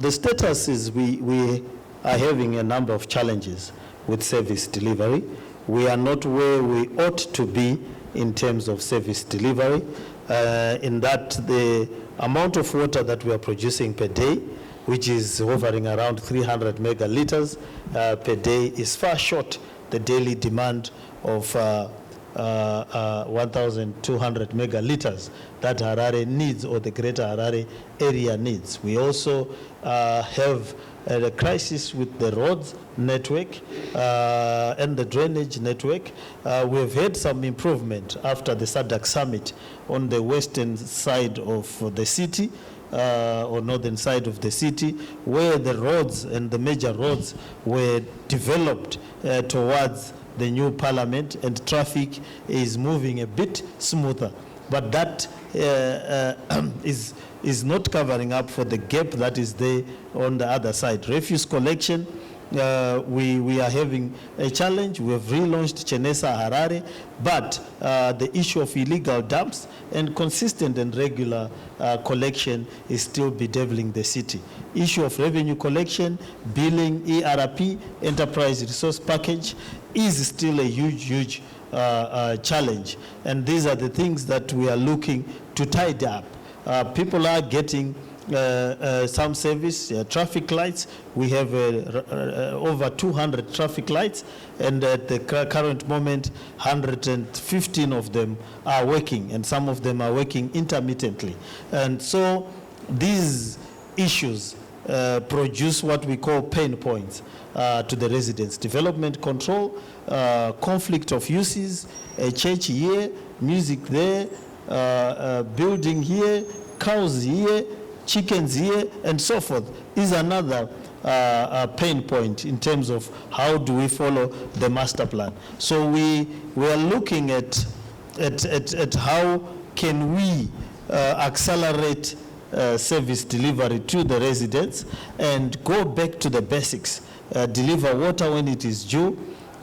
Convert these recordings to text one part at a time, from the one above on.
The status is we are having a number of challenges with service delivery. We are not where we ought to be in terms of service delivery, in that the amount of water that we are producing per day, which is hovering around 300 megaliters per day, is far short the daily demand of 1,200 megaliters that Harare needs, or the greater Harare area needs. We also have a crisis with the roads network and the drainage network. We've had some improvement after the SADC summit on the western side of the city, or northern side of the city, where the roads and the major roads were developed towards the new parliament, and traffic is moving a bit smoother. But that is not covering up for the gap that is there on the other side. Refuse collection, we are having a challenge. We have relaunched Chenesa Harare, but the issue of illegal dumps and consistent and regular collection is still bedeviling the city. Issue of revenue collection, billing, ERP, enterprise resource package, is still a huge challenge. And these are the things that we are looking to tidy up. People are getting some service, traffic lights. We have over 200 traffic lights, and at the current moment, 115 of them are working, and some of them are working intermittently. And so these issues produce what we call pain points to the residents. Development control, conflict of uses, a church here, music there, building here, cows here, chickens here, and so forth, is another pain point in terms of how do we follow the master plan. So we are looking at how can we accelerate service delivery to the residents and go back to the basics. Deliver water when it is due,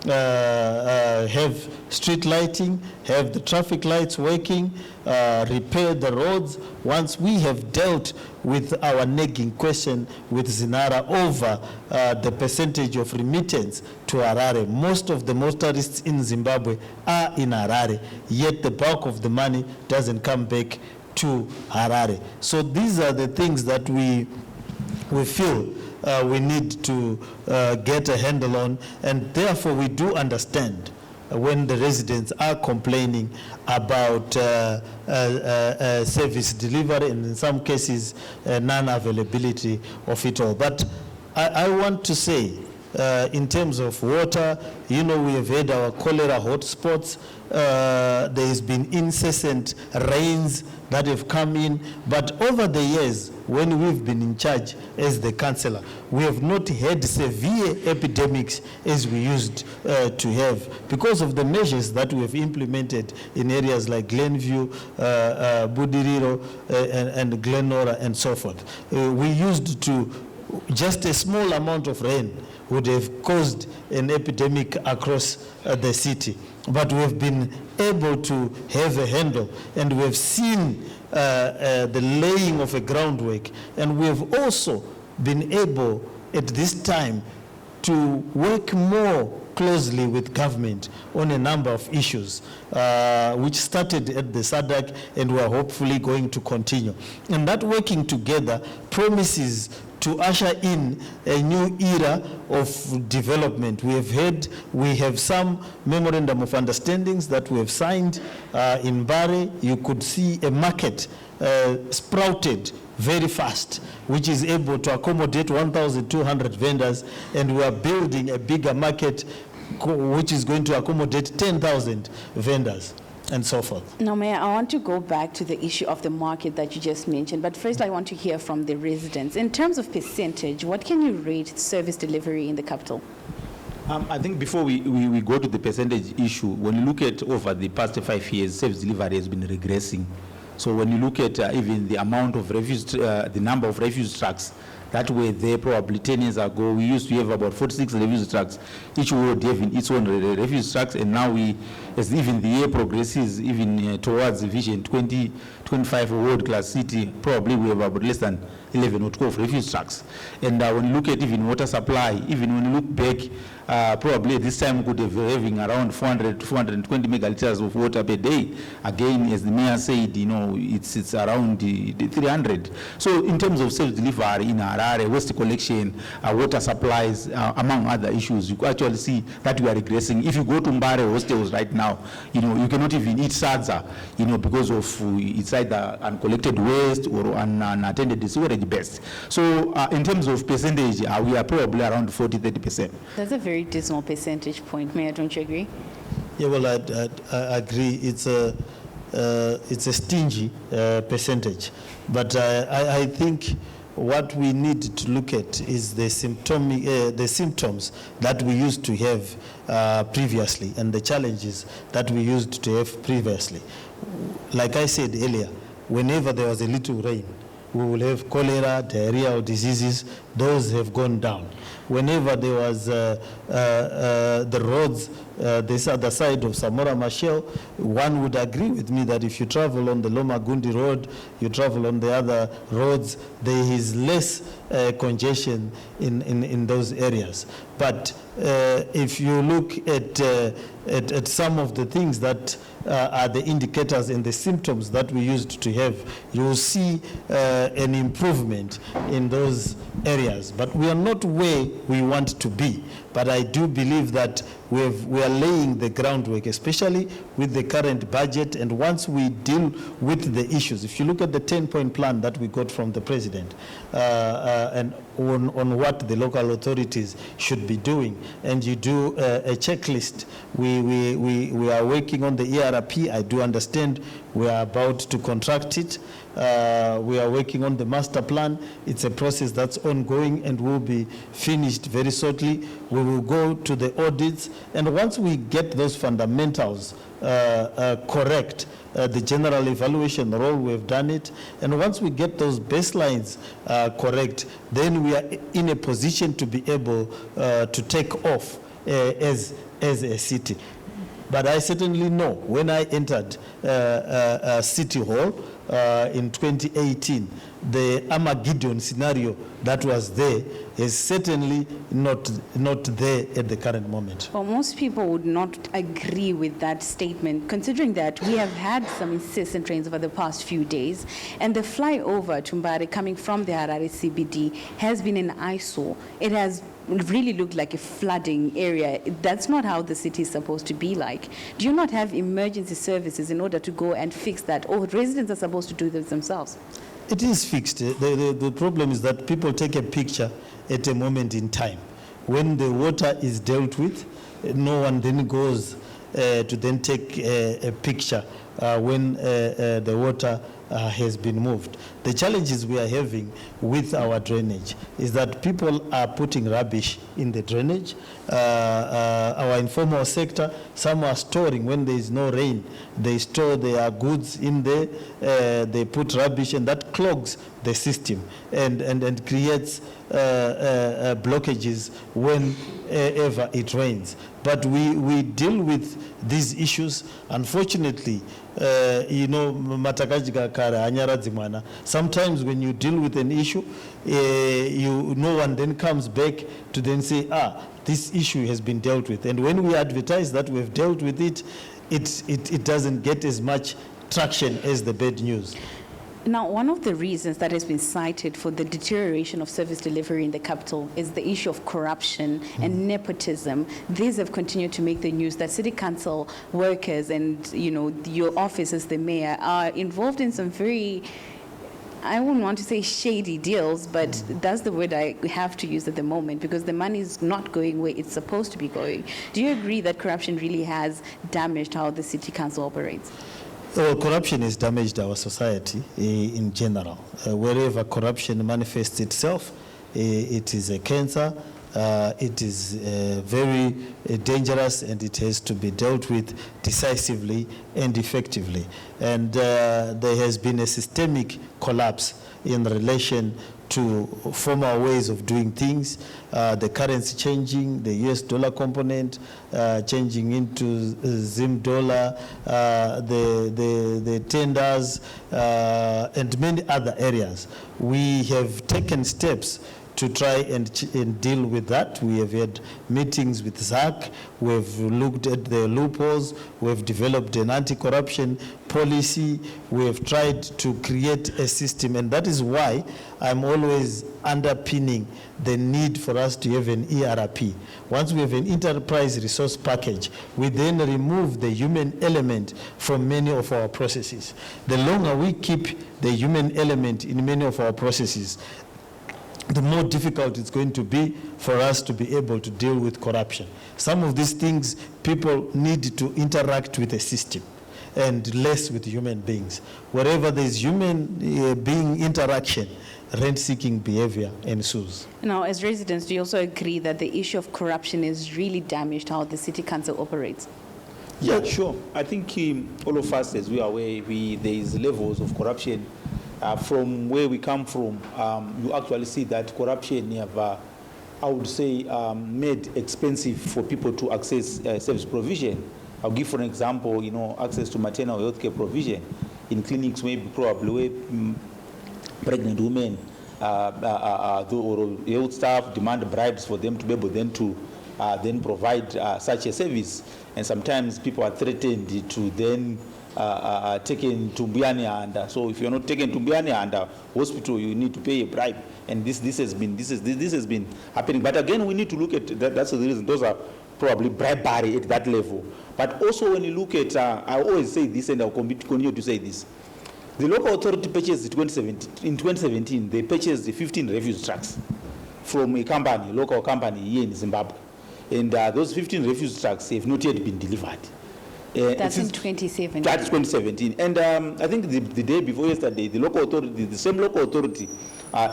have street lighting, have the traffic lights working, repair the roads. Once we have dealt with our nagging question with Zinara over the percentage of remittance to Harare. Most of the motorists in Zimbabwe are in Harare, yet the bulk of the money doesn't come back to Harare. So these are the things that we feel we need to get a handle on, and therefore we do understand when the residents are complaining about service delivery, and in some cases non-availability of it all. But I want to say, in terms of water, you know, we have had our cholera hotspots. There has been incessant rains that have come in, but over the years, when we've been in charge as the councillor, we have not had severe epidemics as we used to have, because of the measures that we have implemented in areas like Glenview, Budiriro, and Glenora, and so forth. We used to, just a small amount of rain would have caused an epidemic across the city. But we've been able to have a handle, and we have seen the laying of a groundwork, and we have also been able at this time to work more closely with government on a number of issues, which started at the SADC, and we are hopefully going to continue. And that working together promises to usher in a new era of development. We have some memorandum of understandings that we have signed in Bari. You could see a market sprouted very fast, which is able to accommodate 1,200 vendors, and we are building a bigger market which is going to accommodate 10,000 vendors, and so forth. Now, Mayor, I want to go back to the issue of the market that you just mentioned, but first I want to hear from the residents. In terms of percentage, what can you rate service delivery in the capital? I think before we go to the percentage issue, when you look at over the past 5 years, service delivery has been regressing. So when you look at even the amount of refuse, the number of refuse trucks that were there probably 10 years ago, we used to have about 46 refuse trucks. Each ward having its own refuse trucks, and now as even the year progresses, even towards Vision 2025 world-class city, probably we have about less than 11 or 12 refuse trucks. And when you look at even water supply, even when you look back, probably at this time we could have having around 400 to 420 megaliters of water per day. Again, as the mayor said, it's around the 300. So in terms of self-delivery in Harare, waste collection, water supplies, among other issues, you could actually see that we are regressing. If you go to Mbare hostels right now, you cannot even eat sadza, because of it's either uncollected waste or unattended sewerage beds. So in terms of percentage, we are probably around 40-30%. That's a very dismal percentage point. Mayor, don't you agree? Yeah, well, I agree. It's a stingy percentage, but I think what we need to look at is the symptoms that we used to have previously and the challenges that we used to have previously. Like I said earlier, whenever there was a little rain, we will have cholera, diarrhea, or diseases. Those have gone down. Whenever there was the roads, this other side of Samora Machel, one would agree with me that if you travel on the Loma Gundi Road, you travel on the other roads, there is less congestion in those areas. But if you look at some of the things that are the indicators and the symptoms that we used to have, you will see an improvement in those areas. But we are not where we want to be. But I do believe that we are laying the groundwork, especially with the current budget. And once we deal with the issues, if you look at the 10-point plan that we got from the president and on what the local authorities should be doing, and you do a checklist, we are working on the ERP. I do understand we are about to contract it. We are working on the master plan. It's a process that's ongoing and will be finished very shortly. We will go to the audits, and once we get those fundamentals correct, the general evaluation role, we've done it, and once we get those baselines correct, then we are in a position to be able to take off as a city. But I certainly know when I entered City Hall in 2018, the Armageddon scenario that was there is certainly not there at the current moment. Well, most people would not agree with that statement, considering that we have had some incessant rains over the past few days, and the flyover to Mbare coming from the Harare CBD has been an eyesore. It has really looked like a flooding area. That's not how the city is supposed to be like. Do you not have emergency services in order to go and fix that, or residents are supposed to do this themselves? It is fixed. The problem is that people take a picture at a moment in time. When the water is dealt with, no one then goes to then take a picture when the water has been moved. The challenges we are having with our drainage is that people are putting rubbish in the drainage. Our informal sector, some are storing when there is no rain. They store their goods in there, they put rubbish, and that clogs the system and creates blockages whenever it rains. But we deal with these issues. Unfortunately, sometimes when you deal with an issue, no one then comes back to then say, this issue has been dealt with. And when we advertise that we've dealt with it, it doesn't get as much traction as the bad news. Now, one of the reasons that has been cited for the deterioration of service delivery in the capital is the issue of corruption and nepotism. These have continued to make the news that city council workers and, your office as the mayor are involved in some very, I wouldn't want to say shady deals, but that's the word I have to use at the moment, because the money is not going where it's supposed to be going. Do you agree that corruption really has damaged how the city council operates? Well, corruption has damaged our society in general. Wherever corruption manifests itself, it is a cancer. It is very dangerous, and it has to be dealt with decisively and effectively. And there has been a systemic collapse in relation to former ways of doing things, the currency changing, the US dollar component changing into Zim dollar, the tenders, and many other areas. We have taken steps to try and deal with that. We have had meetings with ZAC. We've looked at the loopholes. We've developed an anti-corruption policy. We have tried to create a system, and that is why I'm always underpinning the need for us to have an ERP. Once we have an enterprise resource package, we then remove the human element from many of our processes. The longer we keep the human element in many of our processes, the more difficult it's going to be for us to be able to deal with corruption. Some of these things, people need to interact with a system and less with human beings. Wherever there's human being interaction, rent-seeking behavior ensues. Now, as residents, do you also agree that the issue of corruption has really damaged how the city council operates? Yeah, sure. I think all of us, as we are aware, there is levels of corruption. From where we come from, you actually see that corruption have, I would say, made expensive for people to access service provision. I'll give, for an example, access to maternal health care provision in clinics where probably where pregnant women or health staff demand bribes for them to be able then to then provide such a service. And sometimes people are threatened to then taken to Mbiani under. So if you're not taken to Mbiani under hospital, you need to pay a bribe. And this has been happening. But again, we need to look at that. That's the reason. Those are probably bribery at that level. But also when you look at, I always say this, and I'll continue to say this. The local authority purchased in 2017. They purchased 15 refuse trucks from a company, local company here in Zimbabwe, and those 15 refuse trucks have not yet been delivered. That's in 2017. That's 2017. And I think the day before yesterday, the same local authority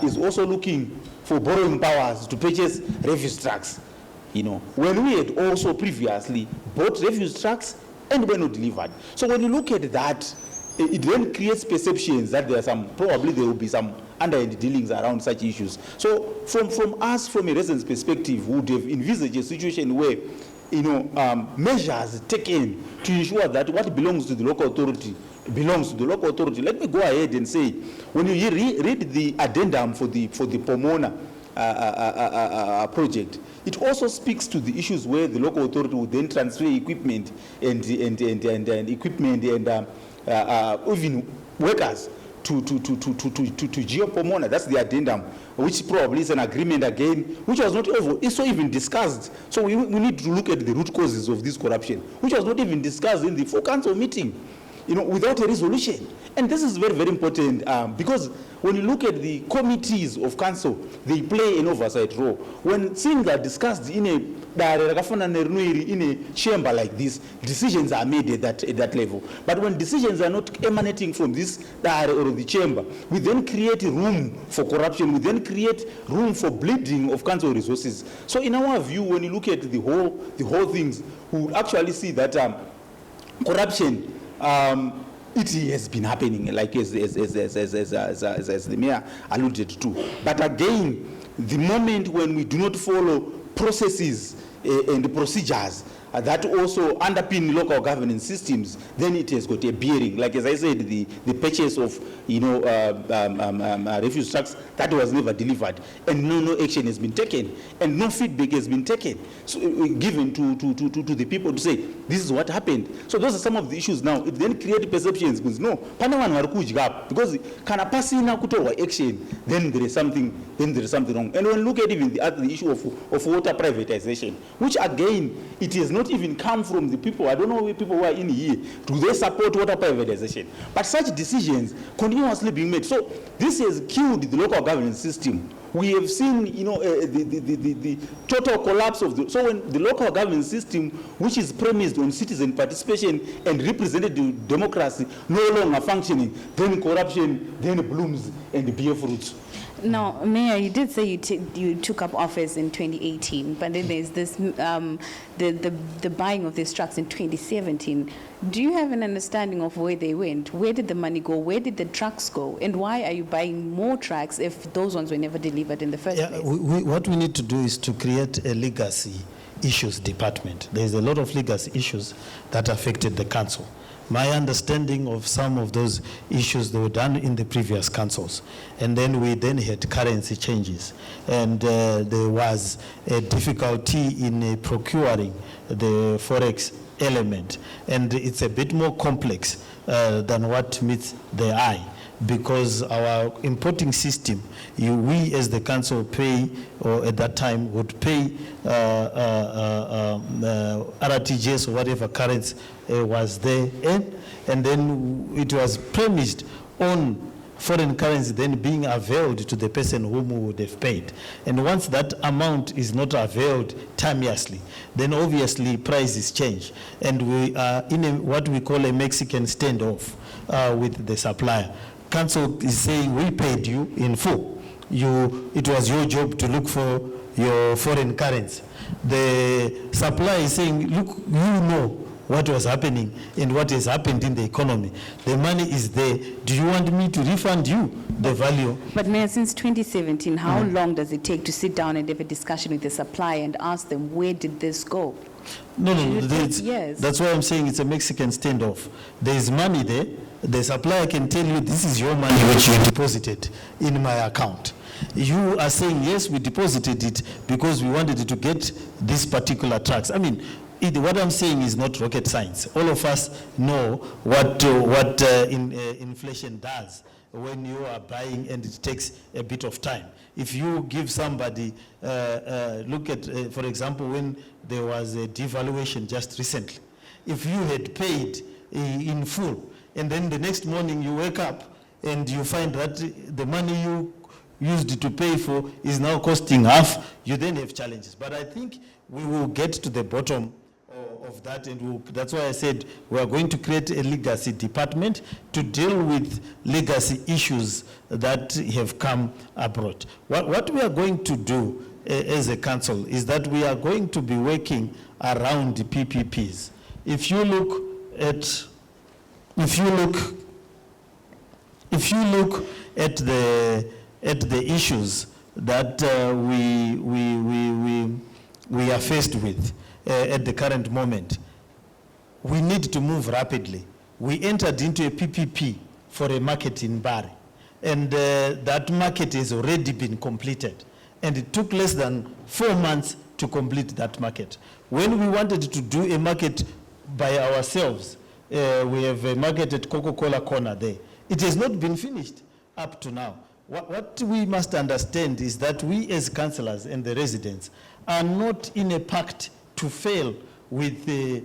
is also looking for borrowing powers to purchase refuse trucks. When we had also previously bought refuse trucks and were not delivered. So when you look at that, it then creates perceptions that probably there will be some underhand dealings around such issues. So from us, from a resident's perspective, we would have envisaged a situation where measures taken to ensure that what belongs to the local authority belongs to the local authority. Let me go ahead and say, when you read the addendum for the Pomona project, it also speaks to the issues where the local authority would then transfer equipment and even workers to Geo Pomona. That's the addendum, which probably is an agreement again, which was not even discussed. So we need to look at the root causes of this corruption, which was not even discussed in the full council meeting, without a resolution. And this is very, very important because when you look at the committees of council, they play an oversight role. When things are discussed in a chamber like this, decisions are made at that level. But when decisions are not emanating from this or the chamber, we then create room for corruption. We then create room for bleeding of council resources. So in our view, when you look at the whole things, we actually see that corruption, it has been happening, like as the mayor alluded to. But again, the moment when we do not follow processes and procedures that also underpin local governance systems, then it has got a bearing. Like as I said, the purchase of refuse trucks, that was never delivered, and no action has been taken, and no feedback has been taken, so given to the people to say this is what happened. So those are some of the issues now. It then create perceptions because no, because kana pasina kutoa action, then there is something wrong. And when you look at even the issue of water privatization, which again it has not even come from the people. I don't know where people who are in here. Do they support water privatization? But such decisions continuously being made. So this has killed the local governance system. We have seen, the total collapse of the. So when the local governance system, which is premised on citizen participation and representative democracy, no longer functioning, then corruption then blooms and bear fruits. Now, Mayor, you did say you took up office in 2018, but then there's this the buying of these trucks in 2017. Do you have an understanding of where they went? Where did the money go? Where did the trucks go? And why are you buying more trucks if those ones were never delivered in the first place? What we need to do is to create a legacy issues department. There's a lot of legacy issues that affected the council. My understanding of some of those issues, they were done in the previous councils. And then we then had currency changes. And there was a difficulty in procuring the Forex element. And it's a bit more complex than what meets the eye, because our importing system, we as the council pay, or at that time would pay RTGS or whatever currency was there, and then it was premised on foreign currency then being availed to the person whom we would have paid. And once that amount is not availed timeously, then obviously prices change. And we are in what we call a Mexican standoff with the supplier. Council is saying, we paid you in full. It was your job to look for your foreign currency. The supplier is saying, look, you know what was happening and what has happened in the economy. The money is there. Do you want me to refund you the value? But Mayor, since 2017, how long does it take to sit down and have a discussion with the supplier and ask them, where did this go? No, that's why I'm saying it's a Mexican standoff. There is money there. The supplier can tell you, this is your money which you deposited in my account. You are saying, yes, we deposited it because we wanted to get these particular trucks. I mean, what I'm saying is not rocket science. All of us know what inflation does when you are buying, and it takes a bit of time. If you give somebody, look at, for example, when there was a devaluation just recently, if you had paid in full, and then the next morning you wake up and you find that the money you used to pay for is now costing half, you then have challenges. But I think we will get to the bottom of that, and that's why I said we are going to create a legacy department to deal with legacy issues that have come abroad. What we are going to do as a council is that we are going to be working around the PPPs. If you look at the issues that we are faced with at the current moment, we need to move rapidly. We entered into a PPP for a market in Bari, and that market has already been completed, and it took less than 4 months to complete that market. When we wanted to do a market by ourselves, we have a market at Coca-Cola Corner there. It has not been finished up to now. What we must understand is that we as councillors and the residents are not in a pact to fail with the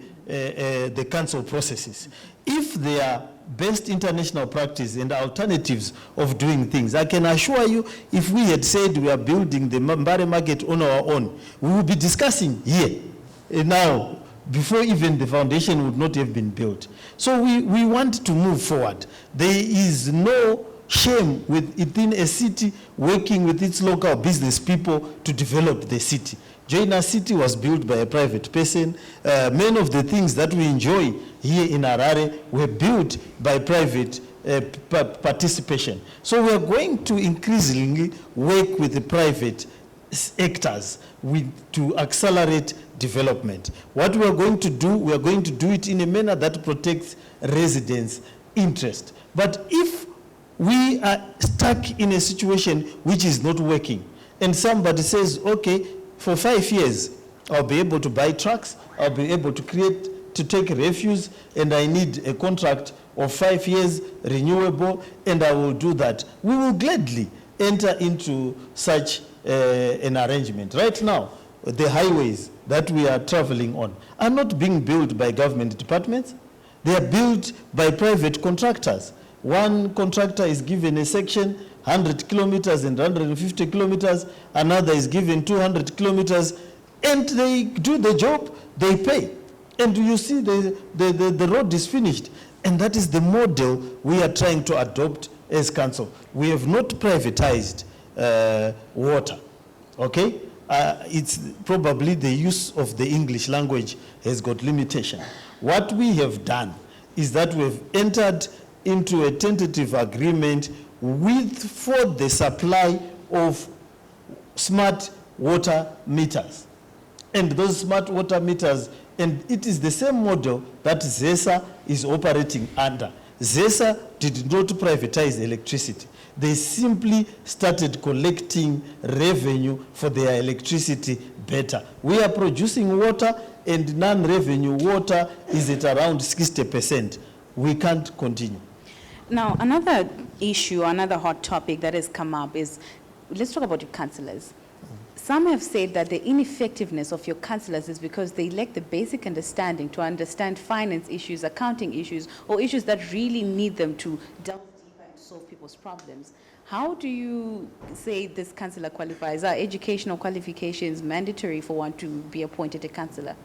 council processes. If there are best international practice and alternatives of doing things, I can assure you, if we had said we are building the Mbare market on our own, we would be discussing here now, before even the foundation would not have been built. So we want to move forward. There is no shame within a city working with its local business people to develop the city. Joina City was built by a private person. Many of the things that we enjoy here in Harare were built by private participation. So we are going to increasingly work with the private actors to accelerate development. What we are going to do, we are going to do it in a manner that protects residents' interest. But if we are stuck in a situation which is not working, and somebody says, okay, for 5 years, I'll be able to buy trucks, I'll be able to take refuse, and I need a contract of 5 years, renewable, and I will do that. We will gladly enter into such an arrangement. Right now, the highways that we are traveling on are not being built by government departments. They are built by private contractors. One contractor is given a section, 100 kilometers and 150 kilometers. Another is given 200 kilometers, and they do the job, they pay. And you see the road is finished. And that is the model we are trying to adopt as council. We have not privatized water, okay? It's probably the use of the English language has got limitation. What we have done is that we've entered into a tentative agreement for the supply of smart water meters. And those smart water meters, and it is the same model that ZESA is operating under. ZESA did not privatize electricity. They simply started collecting revenue for their electricity better. We are producing water, and non-revenue water is at around 60%. We can't continue. Now, another issue, another hot topic that has come up is, let's talk about your councillors. Some have said that the ineffectiveness of your councillors is because they lack the basic understanding to understand finance issues, accounting issues, or issues that really need them to delve deeper and solve people's problems. How do you say this councillor qualifies? Are educational qualifications mandatory for one to be appointed a councillor?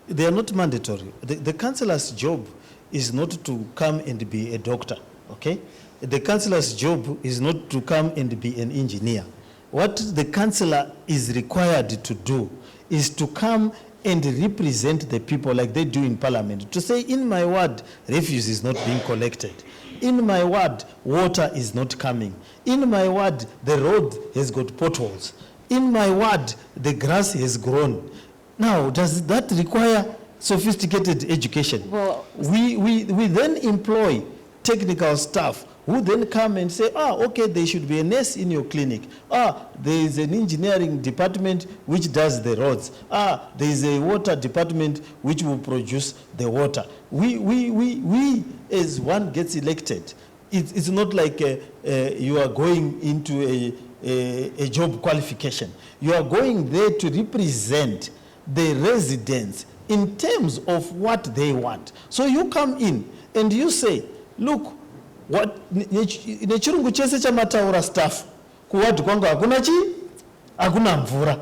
They are not mandatory. The councillor's job is not to come and be a doctor, okay? The councillor's job is not to come and be an engineer. What the councillor is required to do is to come and represent the people like they do in parliament, to say, in my ward, refuse is not being collected. In my ward, water is not coming. In my ward, the road has got potholes. In my ward, the grass has grown. Now, does that require sophisticated education? Well, we then employ technical staff who then come and say, okay, there should be a nurse in your clinic. There is an engineering department which does the roads. There is a water department which will produce the water. We as one gets elected, it's not like you are going into a job qualification. You are going there to represent the residents in terms of what they want. So you come in and you say, look, what nechirungu chese chamataura staff kuwadi kwangu hakuna chi hakuna mvura.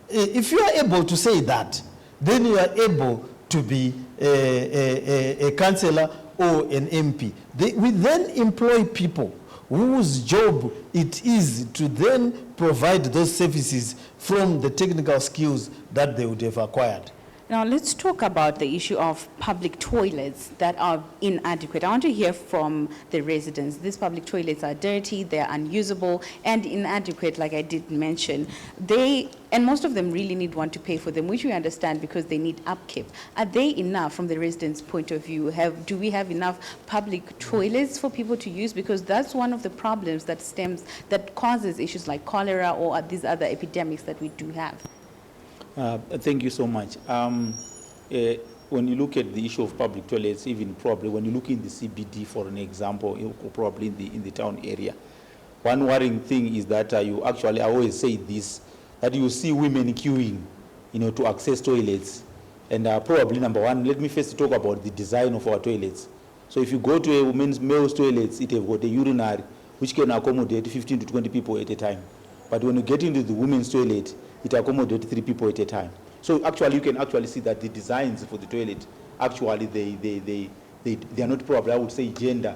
If you are able to say that, then you are able to be a councillor or an MP. We then employ people whose job it is to then provide those services from the technical skills that they would have acquired. Now, let's talk about the issue of public toilets that are inadequate. I want to hear from the residents. These public toilets are dirty, they're unusable, and inadequate, like I did mention. And most of them really need one to pay for them, which we understand because they need upkeep. Are they enough from the residents' point of view? Do we have enough public toilets for people to use? Because that's one of the problems that causes issues like cholera or these other epidemics that we do have. Thank you so much. When you look at the issue of public toilets, even probably when you look in the CBD, for an example, probably in the town area, one worrying thing is that I always say this, that you see women queuing, to access toilets. And probably number one, let me first talk about the design of our toilets. So if you go to a male's toilets, it have got a urinary which can accommodate 15 to 20 people at a time. But when you get into the women's toilet, it accommodates 3 people at a time. So actually, you can actually see that the designs for the toilet, actually, they are not probably, I would say, gender,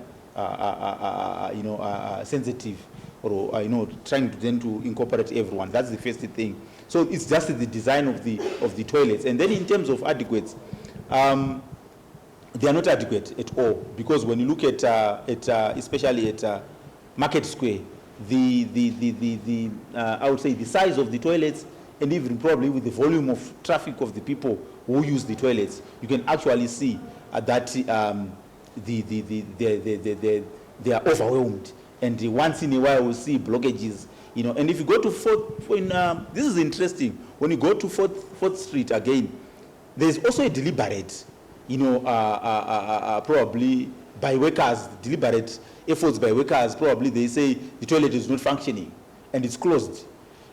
sensitive, or trying to then to incorporate everyone. That's the first thing. So it's just the design of the toilets. And then in terms of adequate, they are not adequate at all, because when you look at especially at Market Square, I would say the size of the toilets, and even probably with the volume of traffic of the people who use the toilets, you can actually see that they are overwhelmed. And once in a while we see blockages, And if you go to this is interesting. When you go to 4th Street again, there is also a deliberate, probably by workers, deliberate efforts by workers. Probably they say the toilet is not functioning and it's closed.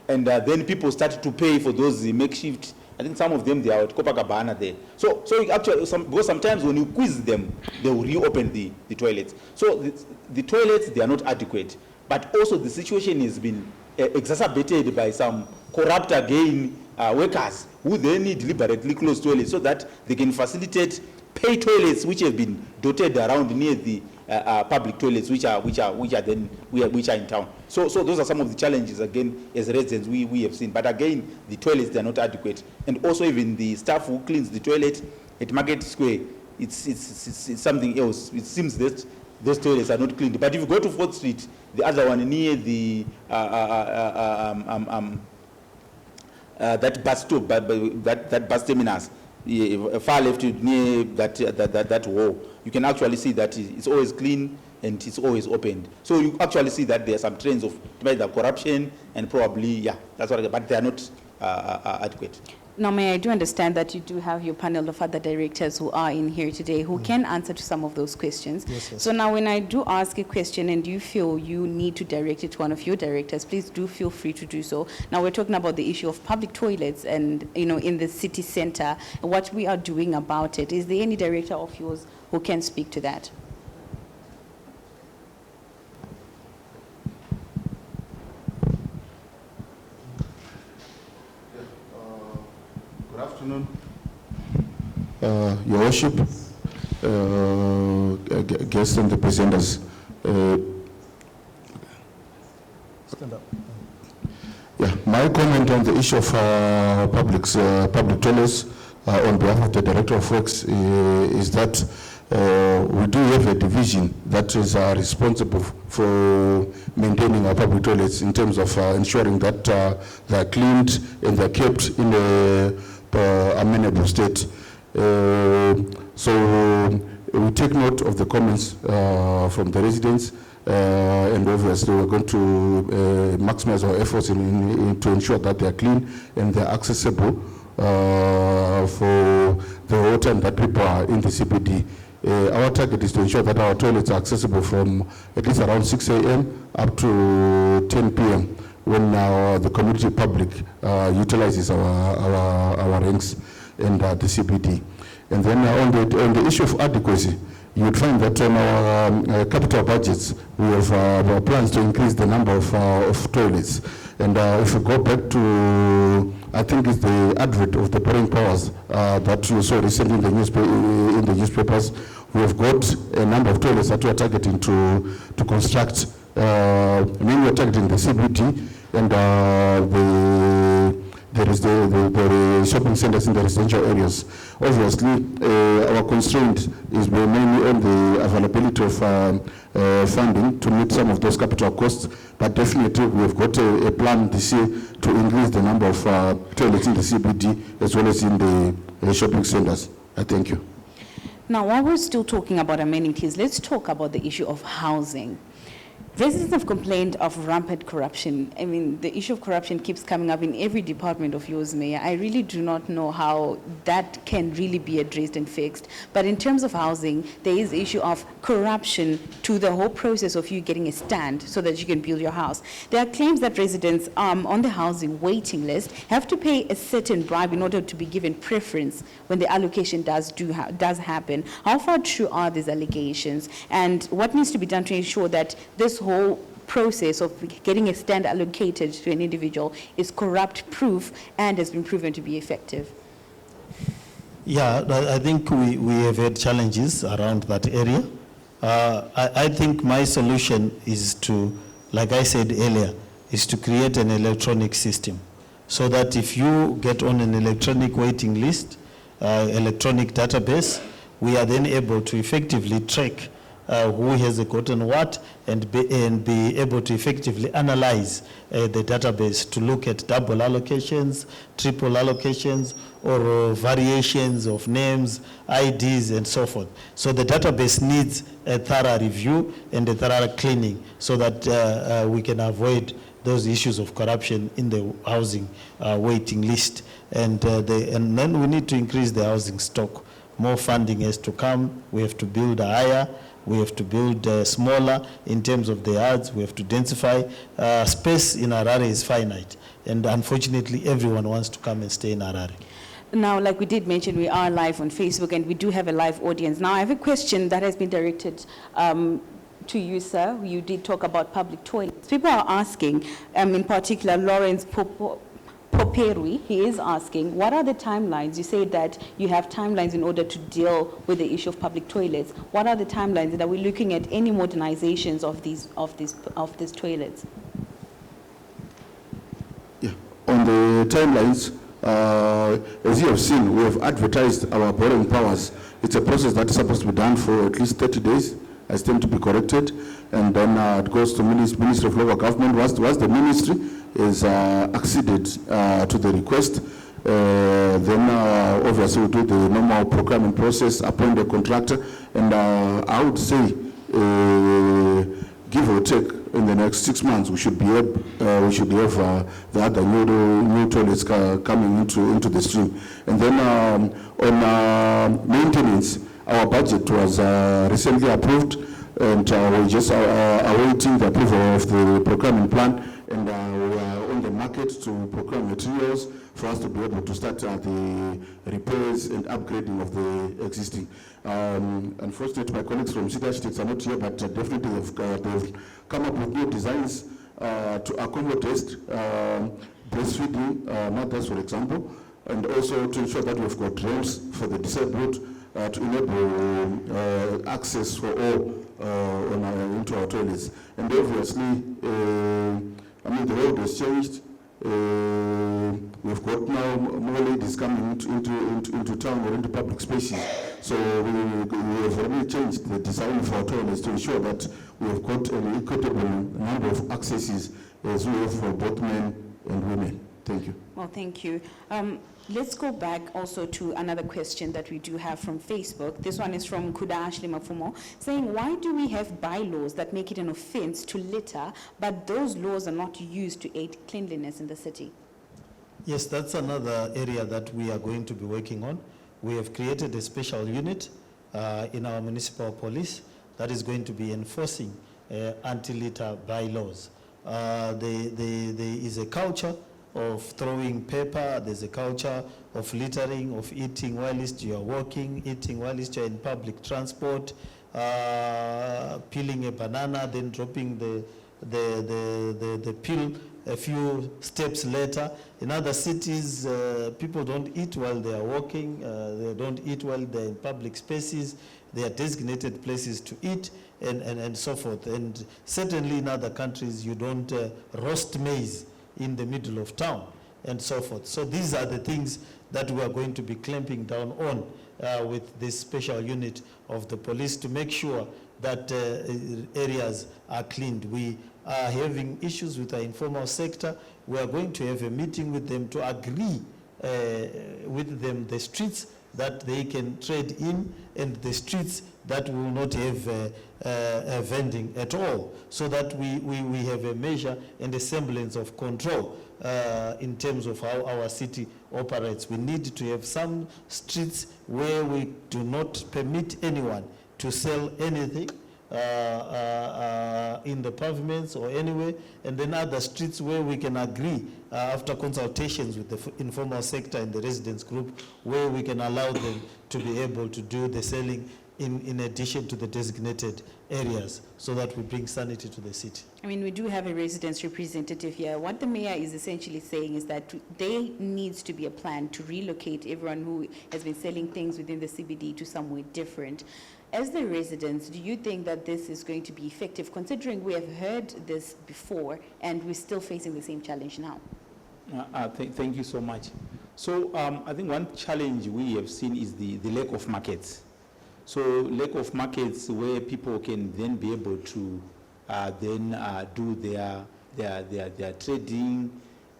And then people started to pay for those makeshift. I think some of them, they are at Copacabana there. So actually, because sometimes when you quiz them, they will reopen the toilets. So the toilets, they are not adequate. But also the situation has been exacerbated by some corrupt again workers who then need deliberately close toilets so that they can facilitate pay toilets which have been dotted around near the public toilets which are in town. So those are some of the challenges again as residents we have seen. But again, the toilets, they are not adequate, and also even the staff who cleans the toilet at Market Square, it's something else. It seems that those toilets are not cleaned. But if you go to 4th Street, the other one near the that bus stop, that bus terminus, far left near that wall, you can actually see that it's always clean and it's always opened. So you actually see that there are some trends of either corruption and probably, that's what. But they are not adequate. Now, may I do understand that you do have your panel of other directors who are in here today who can answer to some of those questions. Yes, yes. So now when I do ask a question and you feel you need to direct it to one of your directors, please do feel free to do so. Now we're talking about the issue of public toilets and, in the city center, what we are doing about it. Is there any director of yours who can speak to that? Good afternoon, Your Worship, guests and the presenters. Stand up. Yeah, my comment on the issue of public toilets on behalf of the Director of Works is that we do have a division that is responsible for maintaining our public toilets in terms of ensuring that they are cleaned and they are kept in a amenable state. So we take note of the comments from the residents, and obviously we're going to maximize our efforts to ensure that they are clean and they are accessible for the whole time that people are in the CBD. Our target is to ensure that our toilets are accessible from at least around 6 a.m. up to 10 p.m. when the community public utilizes our ranks and the CBD. And then on the issue of adequacy, you would find that on our capital budgets, we have plans to increase the number of toilets. And if you go back to, I think it's the advert of the borrowing powers that you saw recently in the newspapers, we have got a number of toilets that we are targeting to construct. Mainly we are targeting the CBD and the shopping centers in the residential areas. Obviously, our constraint is mainly on the availability of funding to meet some of those capital costs, but definitely we have got a plan this year to increase the number of toilets in the CBD as well as in the shopping centers. Thank you. Now, while we're still talking about amenities, let's talk about the issue of housing. Residents have complained of rampant corruption. I mean, the issue of corruption keeps coming up in every department of yours, Mayor. I really do not know how that can really be addressed and fixed. But in terms of housing, there is the issue of corruption to the whole process of you getting a stand so that you can build your house. There are claims that residents on the housing waiting list have to pay a certain bribe in order to be given preference when the allocation does happen. How far true are these allegations? And what needs to be done to ensure that this whole process of getting a stand allocated to an individual is corrupt-proof and has been proven to be effective? Yeah, I think we have had challenges around that area. I think my solution is to, like I said earlier, is to create an electronic system so that if you get on an electronic waiting list, electronic database, we are then able to effectively track who has gotten what and be able to effectively analyze the database to look at double allocations, triple allocations, or variations of names, IDs, and so forth. So the database needs a thorough review and a thorough cleaning so that we can avoid those issues of corruption in the housing waiting list. And then we need to increase the housing stock. More funding has to come. We have to build higher. We have to build smaller in terms of the yards. We have to densify. Space in Harare is finite. And unfortunately, everyone wants to come and stay in Harare. Now, like we did mention, we are live on Facebook and we do have a live audience. Now, I have a question that has been directed to you, sir. You did talk about public toilets. People are asking, in particular, Lawrence Poperui, he is asking, what are the timelines? You say that you have timelines in order to deal with the issue of public toilets. What are the timelines? And are we looking at any modernizations of these toilets? Yeah. On the timelines, as you have seen, we have advertised our borrowing powers. It's a process that is supposed to be done for at least 30 days. I stand to be corrected. And then it goes to Ministry of Local Government. Once the ministry is acceded to the request, then obviously we do the normal procurement process, appoint a contractor, and I would say, give or take, in the next 6 months, we should have the other new toilets coming into the stream. And then on maintenance, our budget was recently approved, and we're just awaiting the approval of the procurement plan, and we are on the market to procure materials for us to be able to start the repairs and upgrading of the existing. Unfortunately, my colleagues from City Architects are not here, but definitely they've come up with new designs to accommodate breastfeeding mothers, for example, and also to ensure that we've got ramps for the disabled to enable access for all into our toilets. And obviously, the road has changed. We've got now more ladies coming into town or into public spaces. So we have already changed the design of our toilets to ensure that we have got an equitable number of accesses as we have for both men and women. Thank you. Well, thank you. Let's go back also to another question that we do have from Facebook. This one is from Kudashli Mafume, saying, why do we have bylaws that make it an offense to litter, but those laws are not used to aid cleanliness in the city? Yes, that's another area that we are going to be working on. We have created a special unit in our municipal police that is going to be enforcing anti-litter bylaws. There is a culture of throwing paper, there's a culture of littering, of eating whilst you are walking, eating whilst you are in public transport, peeling a banana, then dropping the peel a few steps later. In other cities, people don't eat while they are walking, they don't eat while they're in public spaces, they are designated places to eat, and so forth. And certainly in other countries, you don't roast maize in the middle of town, and so forth. So these are the things that we are going to be clamping down on with this special unit of the police to make sure that areas are cleaned. We are having issues with our informal sector. We are going to have a meeting with them to agree with them the streets that they can trade in and the streets that will not have vending at all, so that we have a measure and a semblance of control in terms of how our city operates. We need to have some streets where we do not permit anyone to sell anything in the pavements or anywhere, and then other streets where we can agree after consultations with the informal sector and the residents group, where we can allow them to be able to do the selling in addition to the designated areas, so that we bring sanity to the city. I mean, we do have a residents representative here. What the mayor is essentially saying is that there needs to be a plan to relocate everyone who has been selling things within the CBD to somewhere different. As the residents, do you think that this is going to be effective, considering we have heard this before and we're still facing the same challenge now? Thank you so much. So I think one challenge we have seen is the lack of markets. So lack of markets where people can then be able to do their trading,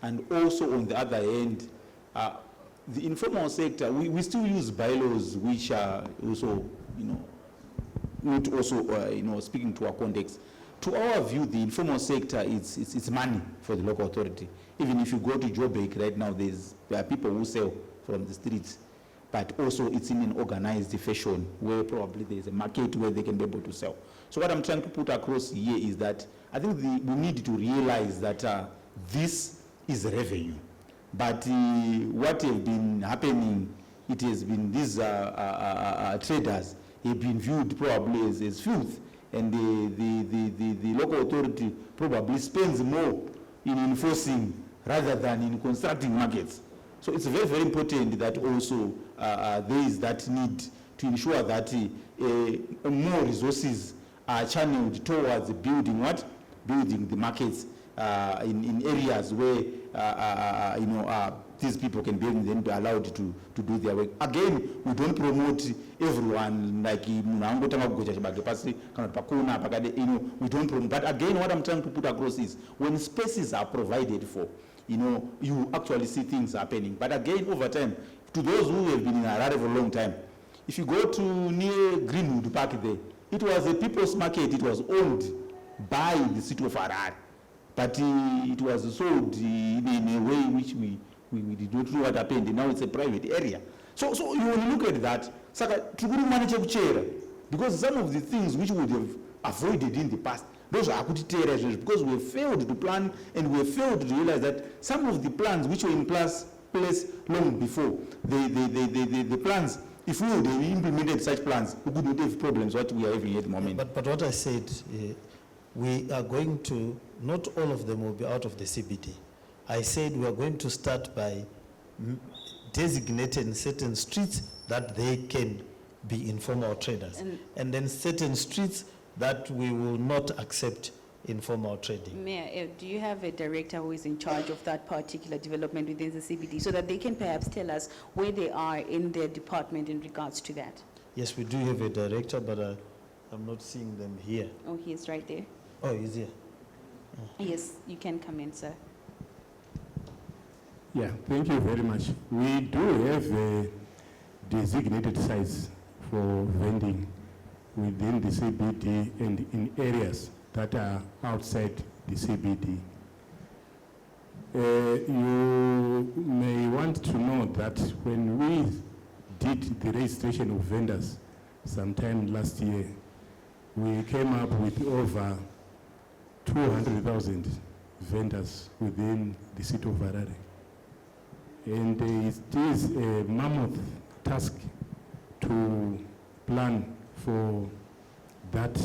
and also on the other hand, the informal sector, we still use bylaws which are also, not also, speaking to our context. To our view, the informal sector, it's money for the local authority. Even if you go to Joburg right now, there are people who sell from the streets, but also it's in an organized fashion where probably there's a market where they can be able to sell. So what I'm trying to put across here is that I think we need to realize that this is revenue. But what has been happening, it has been these traders have been viewed probably as filth, and the local authority probably spends more in enforcing rather than in constructing markets. So it's very, very important that also there is that need to ensure that more resources are channeled towards building what? Building the markets in areas where these people can be then be allowed to do their work. Again, we don't promote everyone like we don't promote. But again, what I'm trying to put across is when spaces are provided for, you actually see things happening. But again, over time, to those who have been in Harare for a long time, if you go to near Greenwood Park there, it was a people's market. It was owned by the city of Harare, but it was sold in a way which we did not know what happened. Now it's a private area. So you when you look at that, because some of the things which we would have avoided in the past, those are because we have failed to plan and we have failed to realize that some of the plans which were in place long before, the plans, if we would have implemented such plans, we could not have problems what we are having at the moment. But what I said, we are going to, not all of them will be out of the CBD. I said we are going to start by designating certain streets that they can be informal traders, and then certain streets that we will not accept informal trading. Mayor, do you have a director who is in charge of that particular development within the CBD so that they can perhaps tell us where they are in their department in regards to that? Yes, we do have a director, but I'm not seeing them here. Oh, he is right there. Oh, he's here. Yes, you can come in, sir. Yeah, thank you very much. We do have designated sites for vending within the CBD and in areas that are outside the CBD. You may want to know that when we did the registration of vendors sometime last year, we came up with over 200,000 vendors within the city of Harare. And it is a mammoth task to plan for that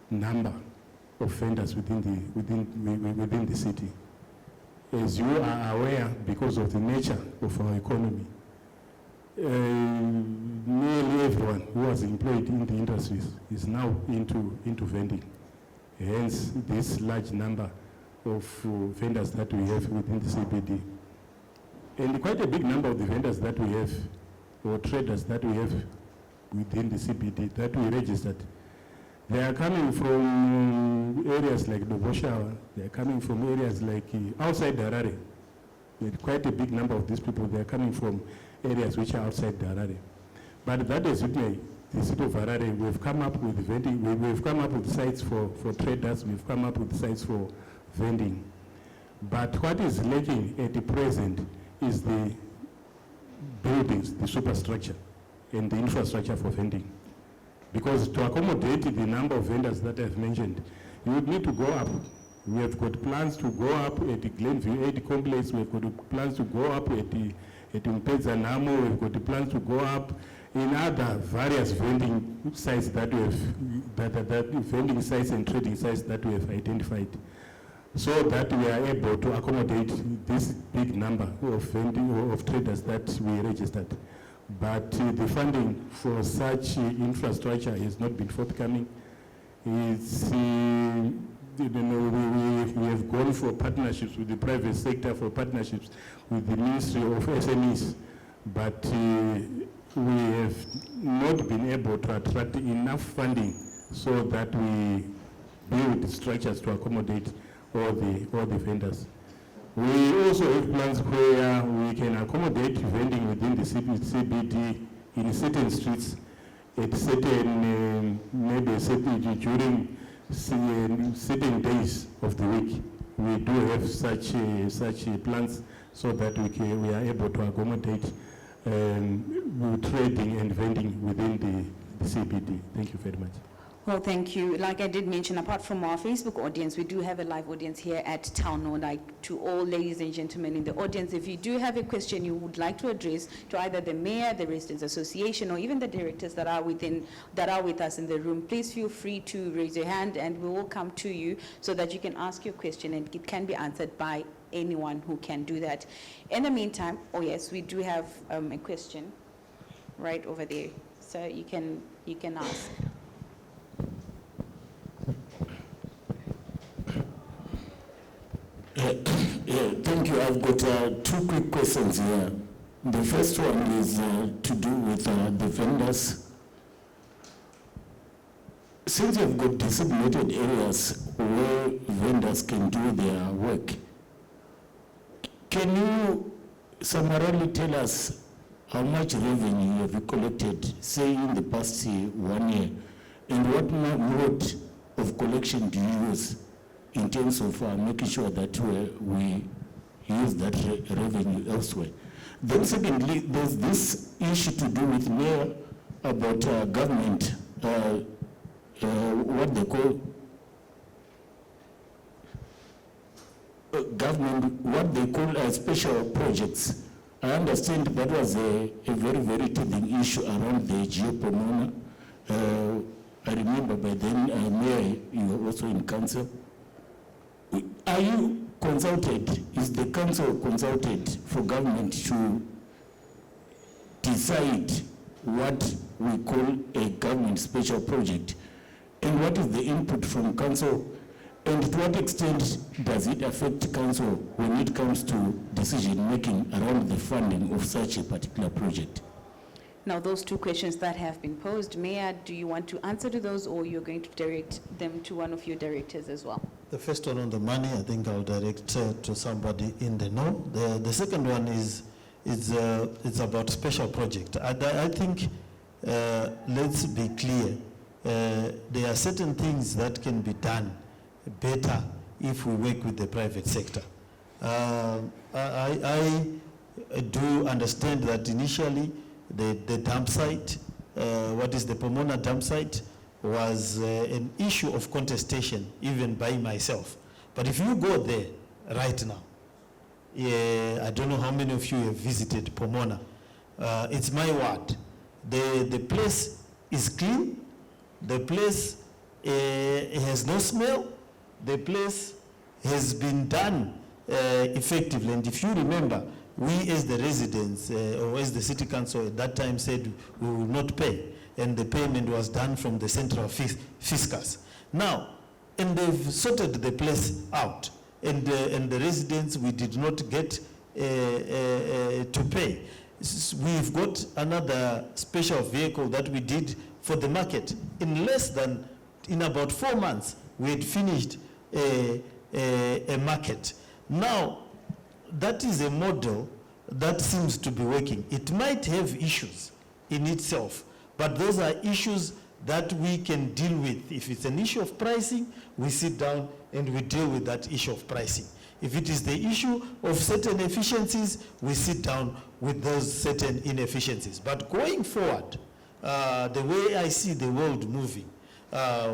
number of vendors within the city. As you are aware, because of the nature of our economy, nearly everyone who was employed in the industries is now into vending. Hence, this large number of vendors that we have within the CBD. And quite a big number of the vendors that we have, or traders that we have within the CBD that we registered, they are coming from areas like Doboshawa, they are coming from areas like outside Harare. Quite a big number of these people, they are coming from areas which are outside Harare. But that is the city of Harare. We've come up with vending, we've come up with sites for traders, we've come up with sites for vending. But what is lacking at the present is the buildings, the superstructure, and the infrastructure for vending. Because to accommodate the number of vendors that I've mentioned, you would need to go up. We have got plans to go up at the Glenview 80 complex, we've got plans to go up at the Mpezanamo, we've got plans to go up in other various vending sites that we have, that vending sites and trading sites that we have identified, so that we are able to accommodate this big number of traders that we registered. But the funding for such infrastructure has not been forthcoming. It's, we have gone for partnerships with the private sector, for partnerships with the Ministry of SMEs, but we have not been able to attract enough funding so that we build structures to accommodate all the vendors. We also have plans where we can accommodate vending within the CBD in certain streets at certain, during certain days of the week. We do have such plans so that we are able to accommodate trading and vending within the CBD. Thank you very much. Well, thank you. Like I did mention, apart from our Facebook audience, we do have a live audience here at Town Hall. Like to all ladies and gentlemen in the audience, if you do have a question you would like to address to either the mayor, the residents association, or even the directors that are with us in the room, please feel free to raise your hand and we will come to you so that you can ask your question and it can be answered by anyone who can do that. In the meantime, oh yes, we do have a question right over there. So you can ask. Thank you. I've got two quick questions here. The first one is to do with the vendors. Since you've got designated areas where vendors can do their work, can you summarily tell us how much revenue you have collected, say in the past 1 year, and what mode of collection do you use in terms of making sure that we use that revenue elsewhere? Then secondly, there's this issue to do with mayor about government, what they call government, what they call special projects. I understand that was a very, very teething issue around the Geopomona. I remember by then, Mayor, you were also in council. Are you consulted, is the council consulted for government to decide what we call a government special project? And what is the input from council? And to what extent does it affect council when it comes to decision making around the funding of such a particular project? Now, those two questions that have been posed, Mayor, do you want to answer to those, or you're going to direct them to one of your directors as well? The first one on the money, I think I'll direct to somebody in the know. The second one is it's about special project. I think let's be clear. There are certain things that can be done better if we work with the private sector. I do understand that initially the dump site, what is the Pomona dump site, was an issue of contestation even by myself. But if you go there right now, I don't know how many of you have visited Pomona. It's my word. The place is clean. The place has no smell. The place has been done effectively. And if you remember, we as the residents or as the city council at that time said we will not pay. And the payment was done from the central fiscus. Now, and they've sorted the place out. And the residents, we did not get to pay. We've got another special vehicle that we did for the market. In about 4 months, we had finished a market. Now, that is a model that seems to be working. It might have issues in itself, but those are issues that we can deal with. If it's an issue of pricing, we sit down and we deal with that issue of pricing. If it is the issue of certain efficiencies, we sit down with those certain inefficiencies. But going forward, the way I see the world moving,